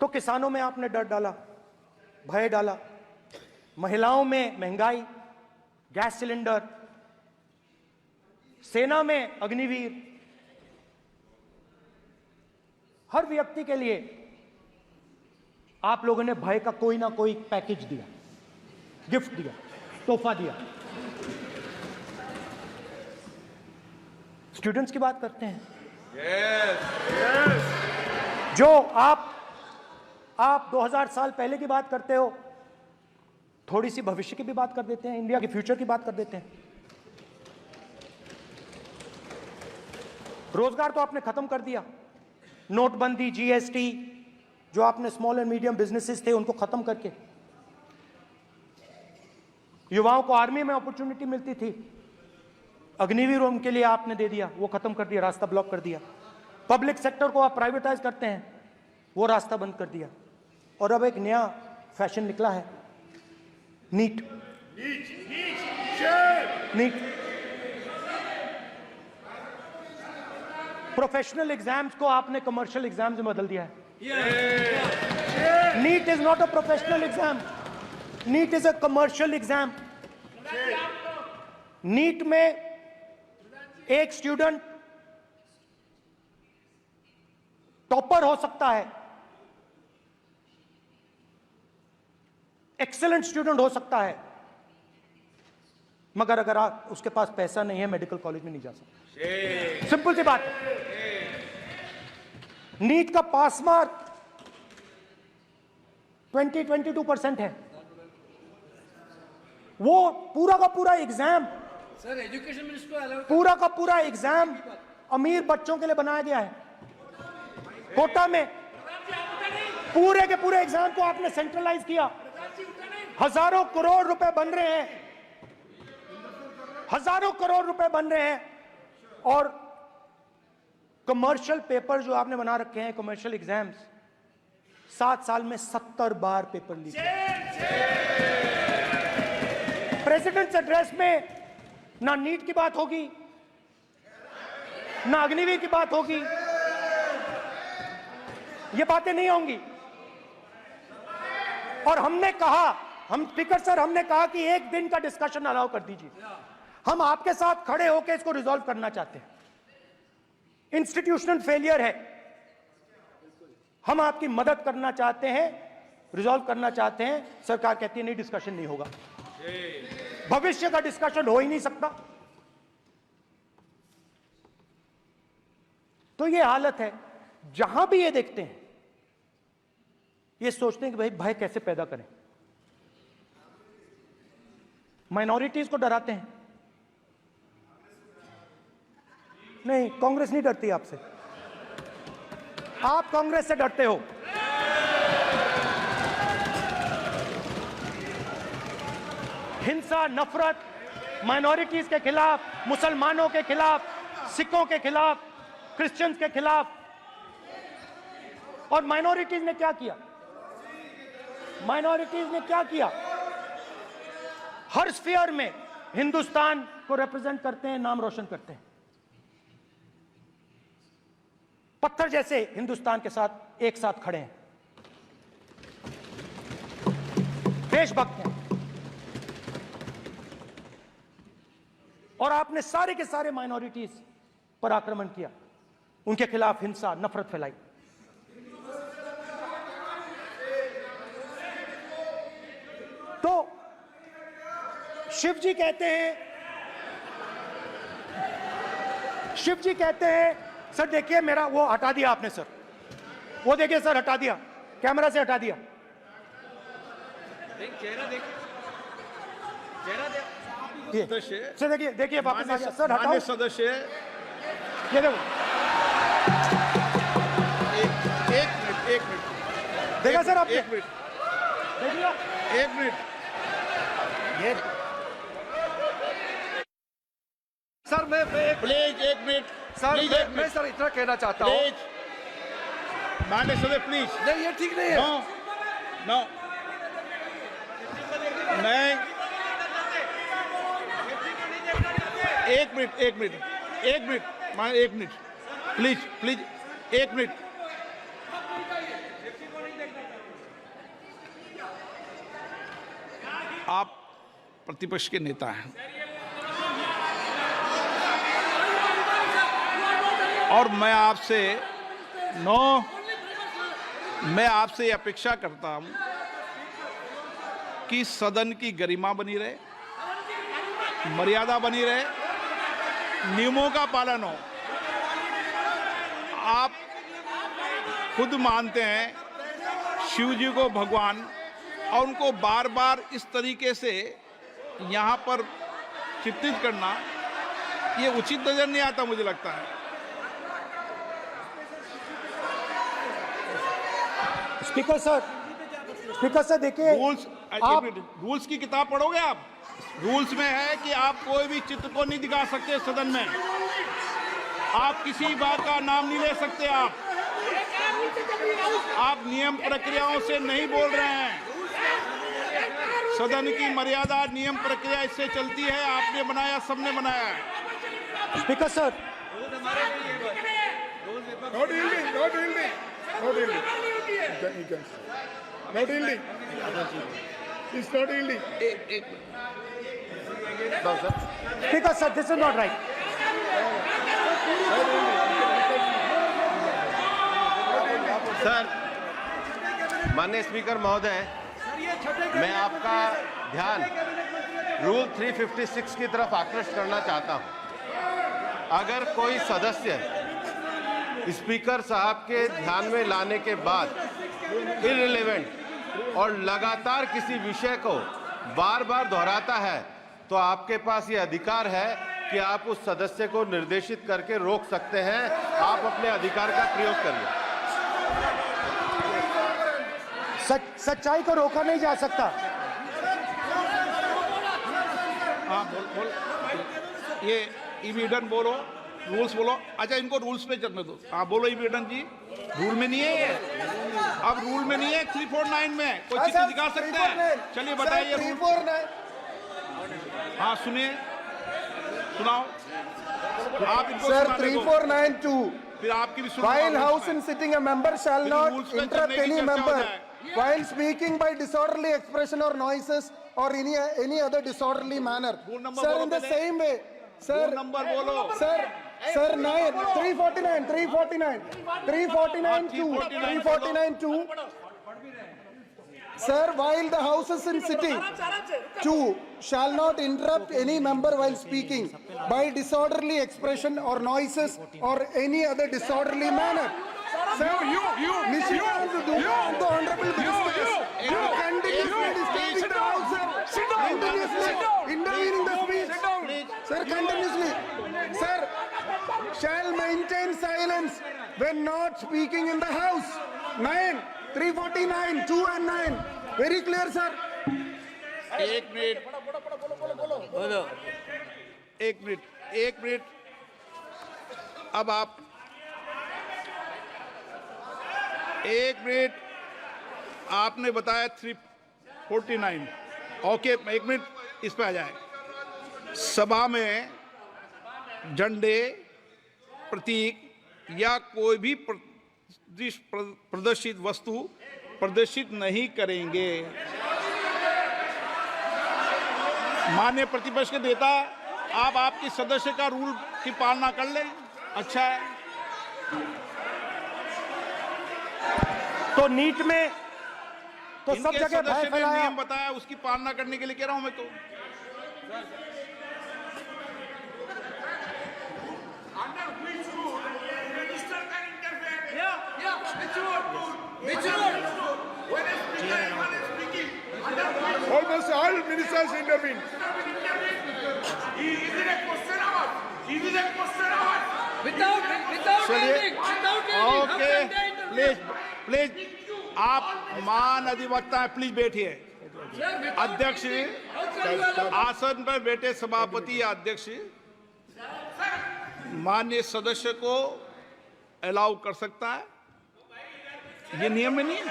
तो किसानों में आपने डर डाला, भय डाला, महिलाओं में महंगाई, गैस सिलेंडर, सेना में अग्निवीर, हर व्यक्ति के लिए आप लोगों ने भय का कोई ना कोई पैकेज दिया, गिफ्ट दिया, तोहफा दिया। स्टूडेंट्स की बात करते हैं। जो आप 2000 साल पहले की बात करते हो, थोड़ी सी भविष्य की भी बात कर देते हैं, इंडिया के फ्यूचर की बात कर देते हैं। रोजगार तो आपने खत्म कर दिया, नोटबंदी, जीएसटी, जो आपने स्मॉल एंड मीडियम बिजनेसेस थे उनको खत्म करके, युवाओं को आर्मी में अपॉर्चुनिटी मिलती थी, अग्निवीर उनके लिए आपने दे दिया, वो खत्म कर दिया, रास्ता ब्लॉक कर दिया। पब्लिक सेक्टर को आप प्राइवेटाइज करते हैं, वो रास्ता बंद कर दिया। और अब एक नया फैशन निकला है, नीट। प्रोफेशनल एग्जाम्स को आपने कमर्शियल एग्जाम्स में बदल दिया है। NEET is not a professional exam, NEET is a commercial exam. NEET में एक स्टूडेंट टॉपर हो सकता है, एक्सीलेंट स्टूडेंट हो सकता है, मगर अगर उसके पास पैसा नहीं है मेडिकल कॉलेज में नहीं जा सकता। सिंपल सी बात। नीट का पास मार्क 22% है। वो पूरा का पूरा एग्जाम, सर एजुकेशन मिनिस्टर पूरा का पूरा एग्जाम अमीर बच्चों के लिए बनाया गया है। कोटा में पूरे के पूरे एग्जाम को आपने सेंट्रलाइज किया। हजारों करोड़ रुपए बन रहे हैं, हजारों करोड़ रुपए बन रहे हैं। और कमर्शियल पेपर जो आपने बना रखे हैं, कमर्शियल एग्जाम्स, 7 साल में 70 बार पेपर लीक। प्रेसिडेंट्स एड्रेस में ना नीट की बात होगी, ना अग्निवीर की बात होगी, ये बातें नहीं होंगी। और हमने कहा, हम स्पीकर सर, हमने कहा कि एक दिन का डिस्कशन अलाउ कर दीजिए। हम आपके साथ खड़े होकर इसको रिजॉल्व करना चाहते हैं। इंस्टीट्यूशनल फेलियर है, हम आपकी मदद करना चाहते हैं, रिजॉल्व करना चाहते हैं। सरकार कहती है नहीं, डिस्कशन नहीं होगा, भविष्य का डिस्कशन हो ही नहीं सकता। तो ये हालत है। जहां भी ये देखते हैं, ये सोचते हैं कि भाई भय कैसे पैदा करें, माइनॉरिटीज को डराते हैं। नहीं, कांग्रेस नहीं डरती आपसे। आप कांग्रेस से डरते हो। हिंसा, नफरत, माइनॉरिटीज के खिलाफ, मुसलमानों के खिलाफ, सिखों के खिलाफ, क्रिश्चियंस के खिलाफ। और माइनॉरिटीज ने क्या किया? माइनॉरिटीज ने क्या किया? हर स्फीयर में हिंदुस्तान को रिप्रेजेंट करते हैं, नाम रोशन करते हैं। पत्थर जैसे हिंदुस्तान के साथ एक साथ खड़े हैं, देशभक्त हैं। और आपने सारे के सारे माइनॉरिटीज पर आक्रमण किया, उनके खिलाफ हिंसा, नफरत फैलाई। तो शिव जी कहते हैं, सर देखिए मेरा वो हटा दिया आपने सर, वो देखिए सर हटा दिया, कैमरा से हटा दिया। चेहरा देखिए, चेहरा देखिए। सर देखिए वापस आ गया सर, हटाओ। माननीय सदस्य, ये देखो, एक मिनट देखा सर आपने? एक मिनट देखिए, एक मिनट ये सर मैं प्लीज एक मिनट सर प्लीज एक मैं मिनट सर इतना कहना चाहता हूँ। प्लीज माननीय सदस्य प्लीज। नहीं ये ठीक नहीं है। नो नो नहीं, एक मिनट मान एक मिनट प्लीज एक मिनट। आप प्रतिपक्ष के नेता हैं और मैं आपसे अपेक्षा करता हूं कि सदन की गरिमा बनी रहे, मर्यादा बनी रहे, नियमों का पालन हो। आप खुद मानते हैं शिव जी को भगवान, और उनको बार बार इस तरीके से यहाँ पर चित्रित करना ये उचित नजर नहीं आता, मुझे लगता है। स्पीकर सर देखिए, रूल्स की किताब पढ़ोगे आप? रूल्स में है कि आप कोई भी चित्र को नहीं दिखा सकते सदन में, आप किसी बात का नाम नहीं ले सकते, आप नियम प्रक्रियाओं से नहीं बोल रहे हैं। सदन की मर्यादा, नियम प्रक्रिया इससे चलती है, आपने बनाया, सबने बनाया है। Speaker sir, speaker sir, this is not right. Sir, माननीय स्पीकर महोदय, मैं आपका ध्यान रूल 356 की तरफ आकृष्ट करना चाहता हूं। अगर कोई सदस्य स्पीकर साहब के ध्यान में लाने के बाद इररिलेवेंट और लगातार किसी विषय को बार बार दोहराता है, तो आपके पास ये अधिकार है कि आप उस सदस्य को निर्देशित करके रोक सकते हैं। आप अपने अधिकार का प्रयोग करिए। सच्चाई को रोका नहीं जा सकता। हाँ बोल ये ईवीडन बोलो, रूल्स बोलो। अच्छा, इनको रूल्स पे चलने दो। हाँ बोलो ईवीडन जी, रूल में नहीं है ये, अब रूल में नहीं है। 349 में कोई चित्र दिखा सकते हैं? चलिए बताइए। 349 हाँ सुनिए, सुनाओ आप इनको। सर 3492 फिर आपकी भी सुनो। While house in sitting, a member shall not interrupt any member while speaking by disorderly expression or noises or any other disorderly manner. Sir, in the same way, sir, number बोलो। sir, 349 Sir, while the house is in sitting, 2 shall not interrupt any member while speaking by disorderly expression or noises or any other disorderly manner. Sir, Nishikant Dubey and the Honorable Ministers are continuously disturbing the house, sir. Continuously intervening the speech. Sir, continuously. Sir, shall maintain silence when not speaking in the house. 9, 349, 2 and 9. Very clear, sir. एक minute, एक minute, एक minute. अब आप एक minute, आपने बताया 349। Okay, एक minute इस पे आ जाए। सभा में झंडे, प्रतीक या कोई भी प्रदर्शित वस्तु प्रदर्शित नहीं करेंगे। माननीय प्रतिपक्ष के नेता, आप आपकी सदस्य का रूल की पालना कर लें, अच्छा है। तो नीट में तो सब इनके जगह भय सदस्य ने फैलाया। नियम बताया, उसकी पालना करने के लिए कह रहा हूं मैं तो। Almost all ministers intervened. Without ending, okay, please please, आप मान अधिवक्ता हैं, प्लीज बैठिए। अध्यक्ष, आसन पर बैठे सभापति या अध्यक्ष माननीय सदस्य को अलाउ कर सकता है, ये नियम में नहीं है।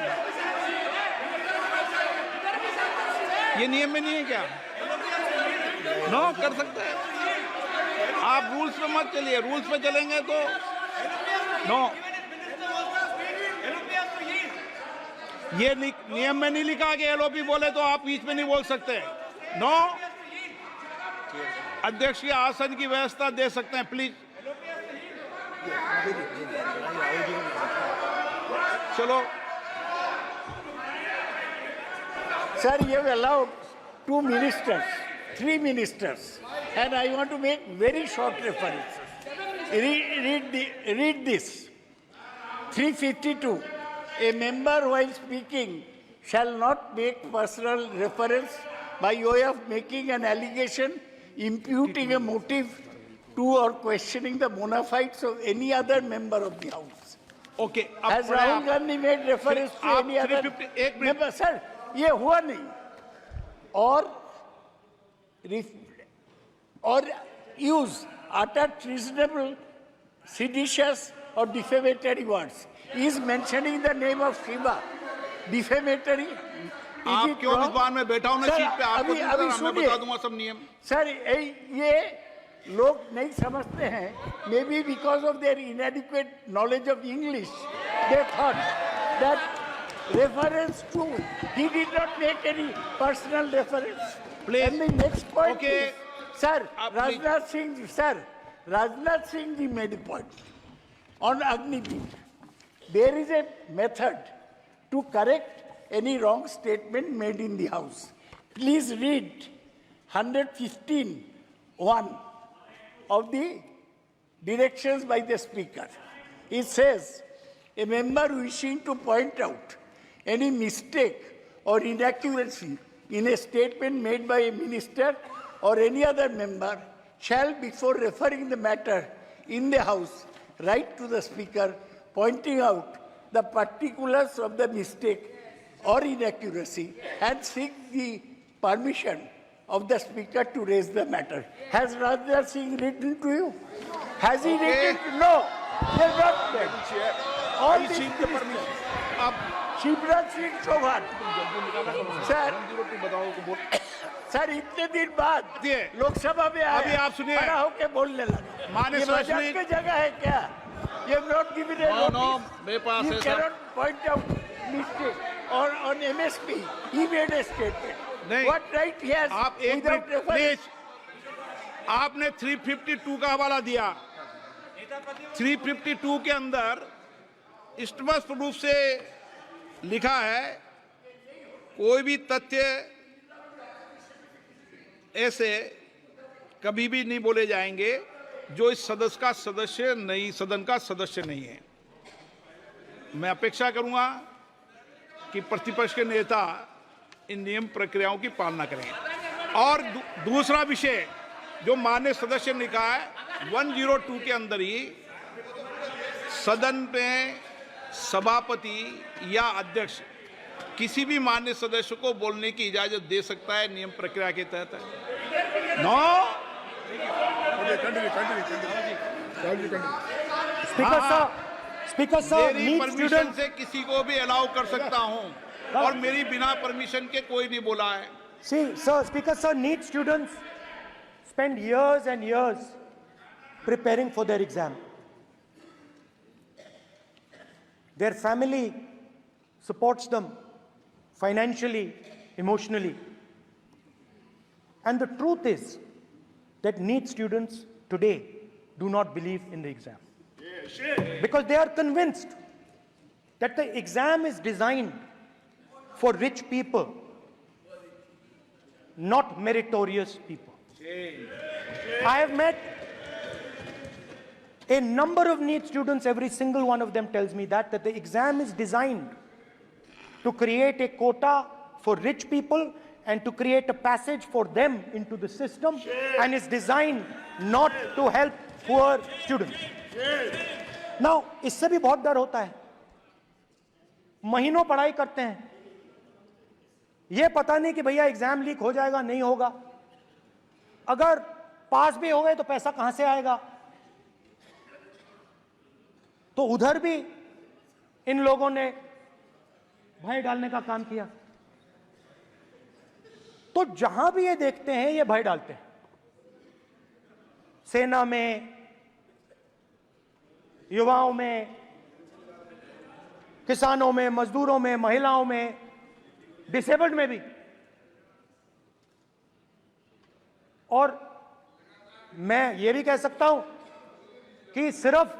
ये नियम में नहीं है क्या? नो, कर सकते हैं। आप रूल्स पे मत चलिए, रूल्स पे चलेंगे तो नो। ये नियम में नहीं लिखा कि एलओपी बोले तो आप बीच में नहीं बोल सकते। नो, अध्यक्ष के आसन की व्यवस्था दे सकते हैं, प्लीज। चलो। Sir, you have allowed 2 ministers, 3 ministers, and I want to make very short references. Read this. 352. A member while speaking shall not make personal reference by way of making an allegation, imputing a motive to or questioning the bona fides of any other member of the House. Okay, Has Rahul Gandhi made reference to आप any other 351 member? Sir, ये हुआ नहीं। or use utter treasonable, seditious or defamatory words. He is mentioning the name of Shiva. Defamatory. आप क्यों इस बार में बैठा हूं ना सीट पे? आपको मैं बता दूंगा सब नियम। सर, ये लोग नहीं समझते हैं। Maybe because of their inadequate knowledge of English, they thought that reference to, he did not make any personal reference. Please. And the next point Okay. is, sir, Please. Rajnath Singh ji made a point on Agniveer. There is a method to correct any wrong statement made in the House. Please read 115(1) of the directions by the Speaker. It says, a member wishing to point out any mistake or inaccuracy in a statement made by a minister or any other member shall, before referring the matter in the House, write to the Speaker pointing out the particulars of the mistake or inaccuracy and seek the permission of the Speaker to raise the matter. Has Rajnath Singh written to you? Has he written? No, he has not done. All these ministers. Shivraj Singh Chouhan sir इतने दिन बाद लोकसभा में अभी आप सुनिए, खड़ा होकर बोलने लगे। माननीय ये मजाक सदस्य की जगह है क्या? You have not given a notice. मेरे पास You है sir. cannot point out mistake. Or on MSP, he made a statement. नहीं, What right he has आप एक without मिनट reference? प्लीज। आपने 352 का हवाला दिया। 352 के अंदर स्पष्ट रूप से लिखा है, कोई भी तथ्य ऐसे कभी भी नहीं बोले जाएंगे जो इस सदस्य का सदस्य नहीं, सदन का सदस्य नहीं है। मैं अपेक्षा करूंगा कि प्रतिपक्ष के नेता इन नियम प्रक्रियाओं की पालना करें। और दूसरा विषय जो माननीय सदस्य ने कहा है, 102 के अंदर ही सदन में सभापति या अध्यक्ष किसी भी मान्य सदस्य को बोलने की इजाजत दे सकता है, नियम प्रक्रिया के तहत है। नो स्पीकर सर मेरी परमिशन से किसी को भी अलाउ कर सकता हूं और मेरी बिना परमिशन के कोई नहीं बोला है। See, sir, Speaker, sir, NEET students spend years and years preparing for their exam. Their family supports them financially, emotionally. And the truth is that NEET students today do not believe in the exam. Because they are convinced that the exam is designed for rich people, not meritorious people. I have met a number of NEET students, every single one of them tells me that the exam is designed to create a quota for rich people and to create a passage for them into the system, and is designed not to help poor students. Now, इससे भी बहुत डर होता है। महीनों पढ़ाई करते हैं, ये पता नहीं कि भैया एग्जाम लीक हो जाएगा, नहीं होगा। अगर पास भी हो गए तो पैसा कहां से आएगा? तो उधर भी इन लोगों ने भय डालने का काम किया। तो जहां भी ये देखते हैं ये भय डालते हैं। सेना में, युवाओं में, किसानों में, मजदूरों में, महिलाओं में, डिसेबल्ड में भी। और मैं ये भी कह सकता हूं कि सिर्फ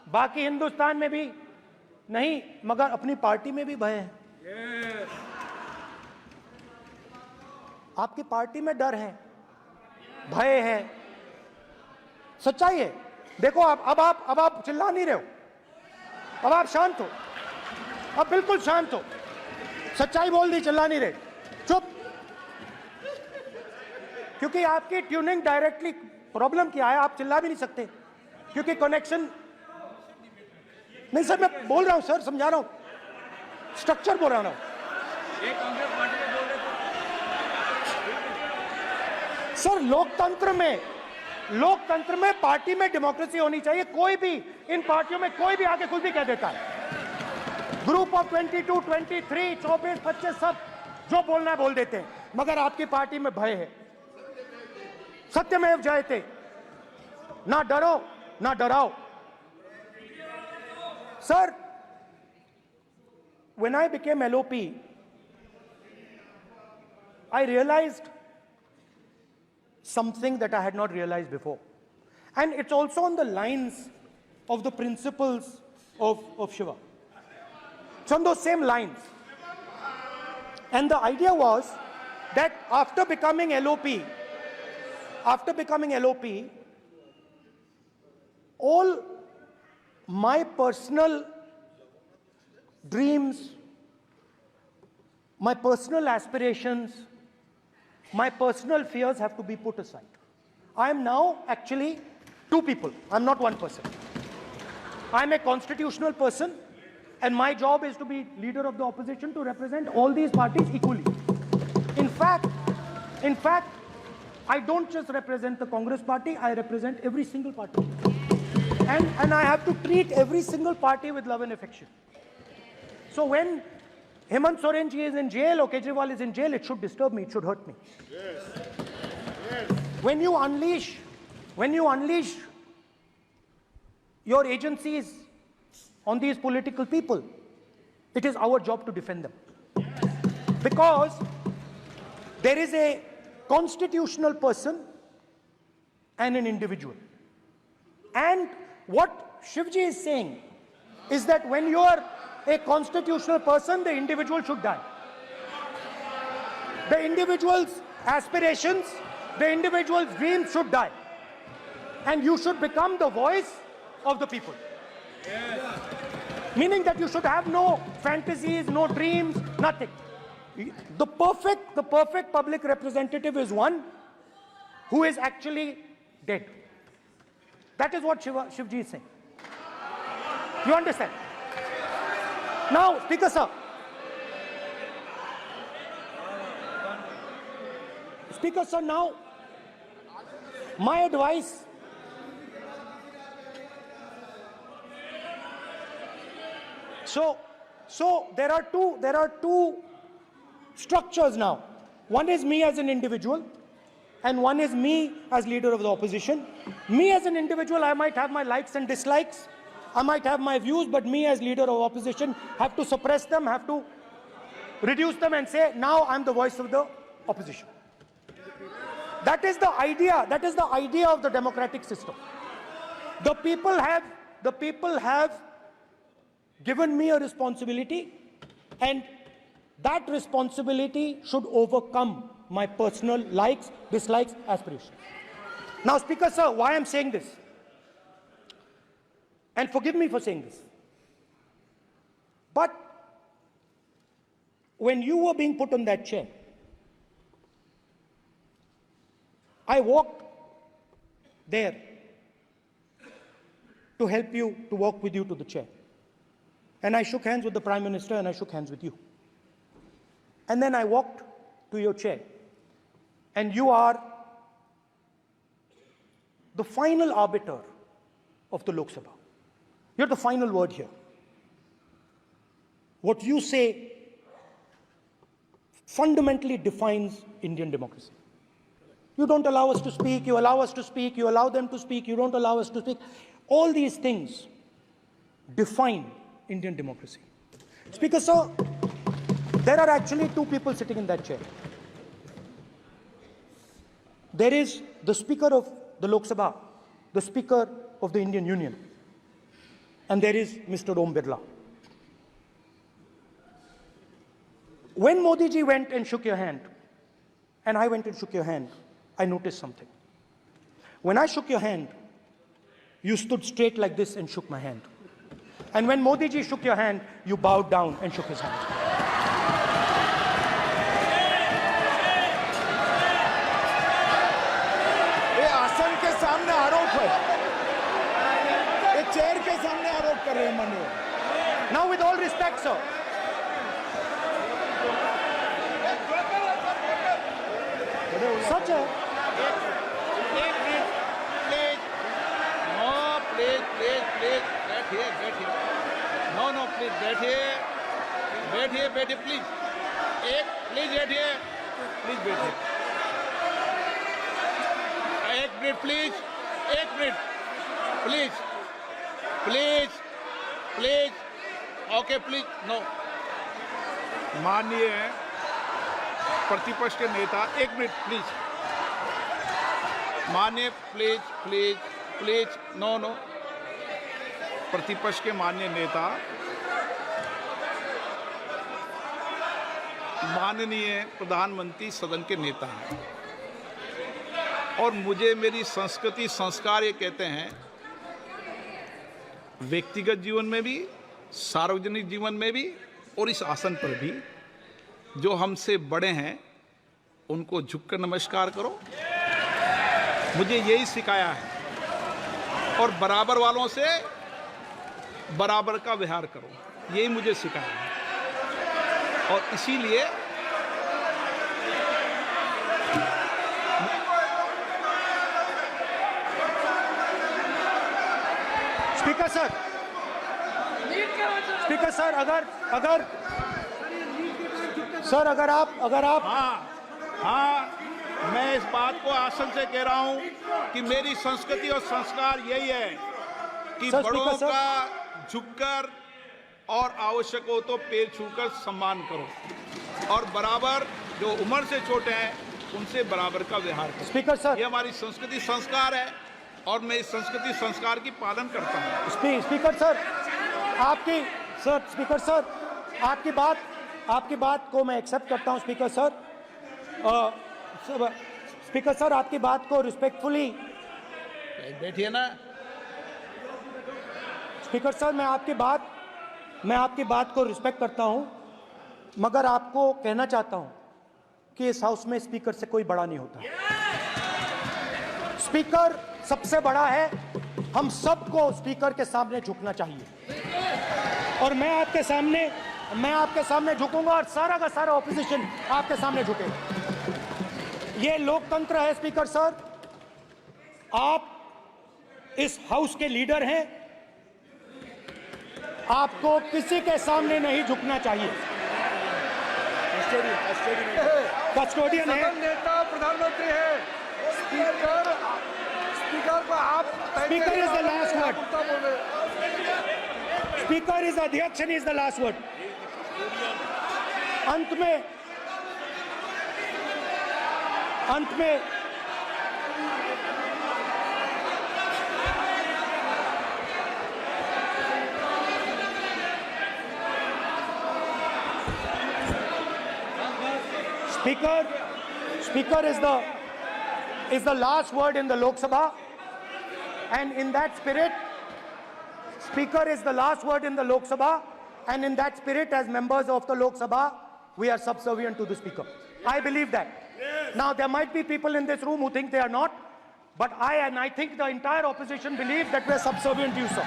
बाकी हिंदुस्तान में भी नहीं, मगर अपनी पार्टी में भी भय है। आपकी पार्टी में डर है, भय है, सच्चाई है। देखो अब आप चिल्ला नहीं रहे हो, अब आप शांत हो, अब बिल्कुल शांत हो। सच्चाई बोल दी, चिल्ला नहीं रहे, चुप। क्योंकि आपकी ट्यूनिंग डायरेक्टली, प्रॉब्लम क्या है, आप चिल्ला भी नहीं सकते क्योंकि कनेक्शन नहीं। सर मैं बोल रहा हूं, सर समझा रहा हूं, स्ट्रक्चर बोल रहा हूं। सर लोकतंत्र में पार्टी में डेमोक्रेसी होनी चाहिए। कोई भी इन पार्टियों में कोई भी आके कुछ भी कह देता है। ग्रुप ऑफ 22, 23, 24, 25 सब जो बोलना है बोल देते हैं, मगर आपकी पार्टी में भय है। सत्यमेव जयते, ना डरो ना डराओ। Sir, when I became LOP, I realized something that I had not realized before. And it's also on the lines of the principles of Shiva. It's on those same lines. And the idea was that after becoming LOP, all my personal dreams, my personal aspirations, my personal fears have to be put aside. I am now actually two people. I'm not one person. I'm a constitutional person, and my job is to be leader of the opposition, to represent all these parties equally. In fact, I don't just represent the Congress party, I represent every single party. And I have to treat every single party with love and affection. So when Hemant Soren ji is in jail or Kejriwal is in jail, it should disturb me, it should hurt me. Yes. When you unleash your agencies on these political people, it is our job to defend them. Because there is a constitutional person and an individual. And what Shivji is saying is that when you are a constitutional person, the individual should die. The individual's aspirations, the individual's dreams should die. And you should become the voice of the people. Yes. Meaning that you should have no fantasies, no dreams, nothing. The perfect public representative is one who is actually dead. That is what Shivji is saying. You understand? Now, Speaker sir. Speaker sir, now, my advice. So there are two structures now. One is me as an individual, and one is me as leader of the opposition. Me as an individual, I might have my likes and dislikes, I might have my views, but me as leader of opposition have to suppress them, have to reduce them and say, now I'm the voice of the opposition. That is the idea. That is the idea of the democratic system. The people have given me a responsibility, and that responsibility should overcome my personal likes, dislikes, aspirations. Now, Speaker sir, why I'm saying this, and forgive me for saying this, but when you were being put on that chair, I walked there to help you, to walk with you to the chair. And I shook hands with the Prime Minister, and I shook hands with you. And then I walked to your chair. And you are the final arbiter of the Lok Sabha. You're the final word here. What you say fundamentally defines Indian democracy. You don't allow us to speak, you allow us to speak, you allow them to speak, you don't allow us to speak. All these things define Indian democracy. Speaker sir, there are actually two people sitting in that chair. There is the Speaker of the Lok Sabha, the Speaker of the Indian Union, and there is Mr. Om Birla. When Modi ji went and shook your hand, and I went and shook your hand, I noticed something. When I shook your hand, you stood straight like this and shook my hand. And when Modi ji shook your hand, you bowed down and shook his hand. ये आसन के सामने आरोप है, ये chair के सामने आरोप कर रहे हैं माननीय। Now, with all respect, sir, such a बैठिए, प्लीज। प्लीज बैठिए, प्लीज बैठिए। एक minute please, please. Okay, please. No. माननीय प्रतिपक्ष के नेता, एक मिनट प्लीज। माननीय प्लीज। नो। प्रतिपक्ष के माननीय नेता, माननीय प्रधानमंत्री सदन के नेता हैं, और मुझे मेरी संस्कृति संस्कार ये कहते हैं, व्यक्तिगत जीवन में भी, सार्वजनिक जीवन में भी, और इस आसन पर भी, जो हमसे बड़े हैं उनको झुककर नमस्कार करो। मुझे यही सिखाया है, और बराबर वालों से बराबर का व्यवहार करो, यही मुझे सिखाया है। और इसीलिए स्पीकर सर, अगर आप हाँ, मैं इस बात को आसन से कह रहा हूं कि मेरी संस्कृति और संस्कार यही है कि बड़ों का झुककर और आवश्यक हो तो पैर छूकर सम्मान करो, और बराबर जो उम्र से छोटे हैं उनसे बराबर का व्यवहार करो। स्पीकर सर, ये हमारी संस्कृति संस्कार है, और मैं इस संस्कृति संस्कार की पालन करता हूँ। स्पीकर सर, आपकी बात को मैं एक्सेप्ट करता हूँ। स्पीकर सर, आपकी बात को रिस्पेक्टफुली, बैठिए ना। स्पीकर सर, मैं आपकी बात को रिस्पेक्ट करता हूं, मगर आपको कहना चाहता हूं कि इस हाउस में स्पीकर से कोई बड़ा नहीं होता। स्पीकर सबसे बड़ा है, हम सबको स्पीकर के सामने झुकना चाहिए और मैं आपके सामने झुकूंगा और सारा का सारा ऑपोजिशन आपके सामने झुकेगा। ये लोकतंत्र है स्पीकर सर, आप इस हाउस के लीडर हैं, आपको किसी के सामने नहीं झुकना चाहिए। कस्टोडियन है, सदन नेता प्रधानमंत्री है, स्पीकर को आप speaker is the last word, speaker is अध्यक्ष and is the last word. अंत में Speaker is the last word in the Lok Sabha, and in that spirit, Speaker is the last word in the Lok Sabha, and in that spirit, as members of the Lok Sabha, we are subservient to the Speaker. I believe that. Now, there might be people in this room who think they are not, but I think the entire opposition believes that we are subservient to you, sir.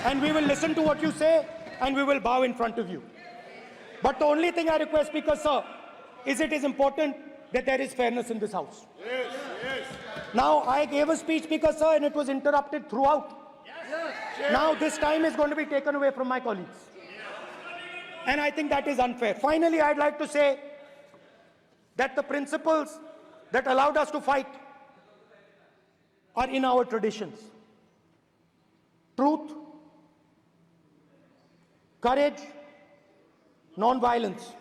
And we will listen to what you say, and we will bow in front of you. But the only thing I request, Speaker, sir, is it is important that there is fairness in this house. Now, I gave a speech, Speaker, sir, and it was interrupted throughout. Now, this time is going to be taken away from my colleagues. And I think that is unfair. Finally, I'd like to say that the principles that allowed us to fight are in our traditions. Truth, courage, non-violence.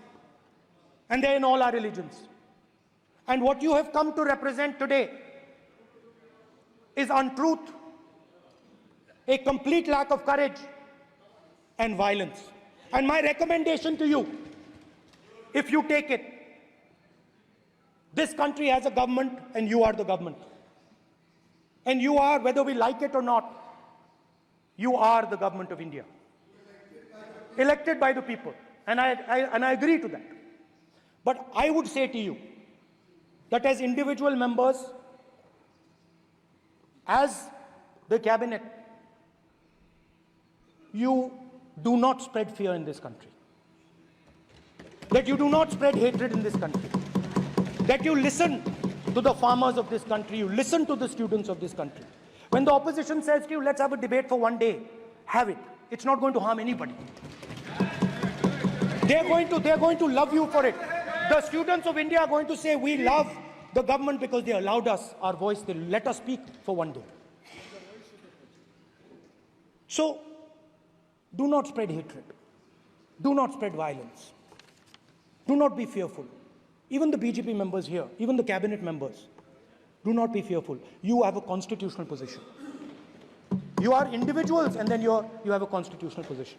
And they're in all our religions. And what you have come to represent today is untruth, a complete lack of courage, and violence. And my recommendation to you, if you take it, this country has a government and you are the government. And you are, whether we like it or not, you are the government of India. Elected by the people. And I agree to that. But I would say to you that as individual members, as the cabinet, you do not spread fear in this country. That you do not spread hatred in this country. That you listen to the farmers of this country, you listen to the students of this country. When the opposition says to you, let's have a debate for one day, have it. It's not going to harm anybody. They're going to love you for it. The students of India are going to say, we love the government because they allowed us our voice, they let us speak for one day. So, do not spread hatred. Do not spread violence. Do not be fearful. Even the BJP members here, even the cabinet members, do not be fearful. You have a constitutional position. You are individuals and then you have a constitutional position.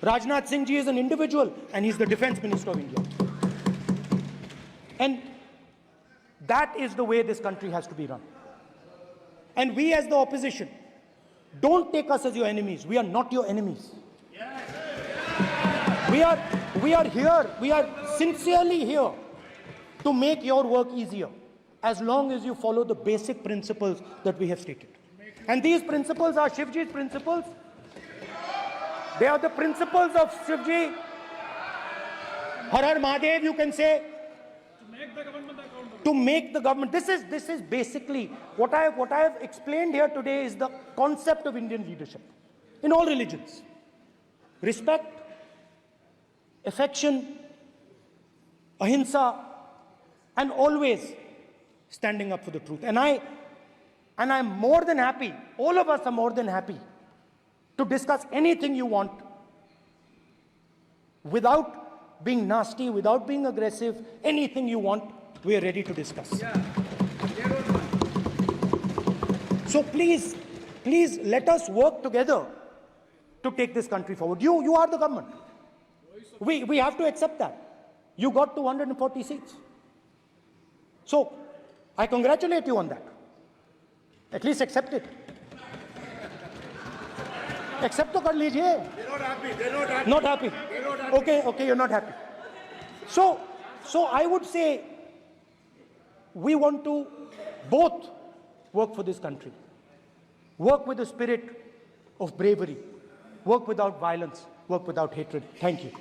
Rajnath Singh ji is an individual and he's the defense minister of India. And that is the way this country has to be run. And we as the opposition, don't take us as your enemies. We are not your enemies. We are here, we are sincerely here to make your work easier as long as you follow the basic principles that we have stated. And these principles are Shivji's principles. They are the principles of Shivji. Har Har Mahadev, you can say. To make the government. This is basically what I have explained here today is the concept of Indian leadership in all religions. Respect, affection, ahimsa, and always standing up for the truth. And I'm more than happy, all of us are more than happy to discuss anything you want without being nasty, without being aggressive, anything you want, we are ready to discuss. So please let us work together to take this country forward. You are the government. We have to accept that. You got 240 seats. So I congratulate you on that. At least accept it. Accept to kar lijiye. They're not happy. Okay, you're not happy. So I would say we want to both work for this country. Work with the spirit of bravery. Work without violence. Work without hatred. Thank you.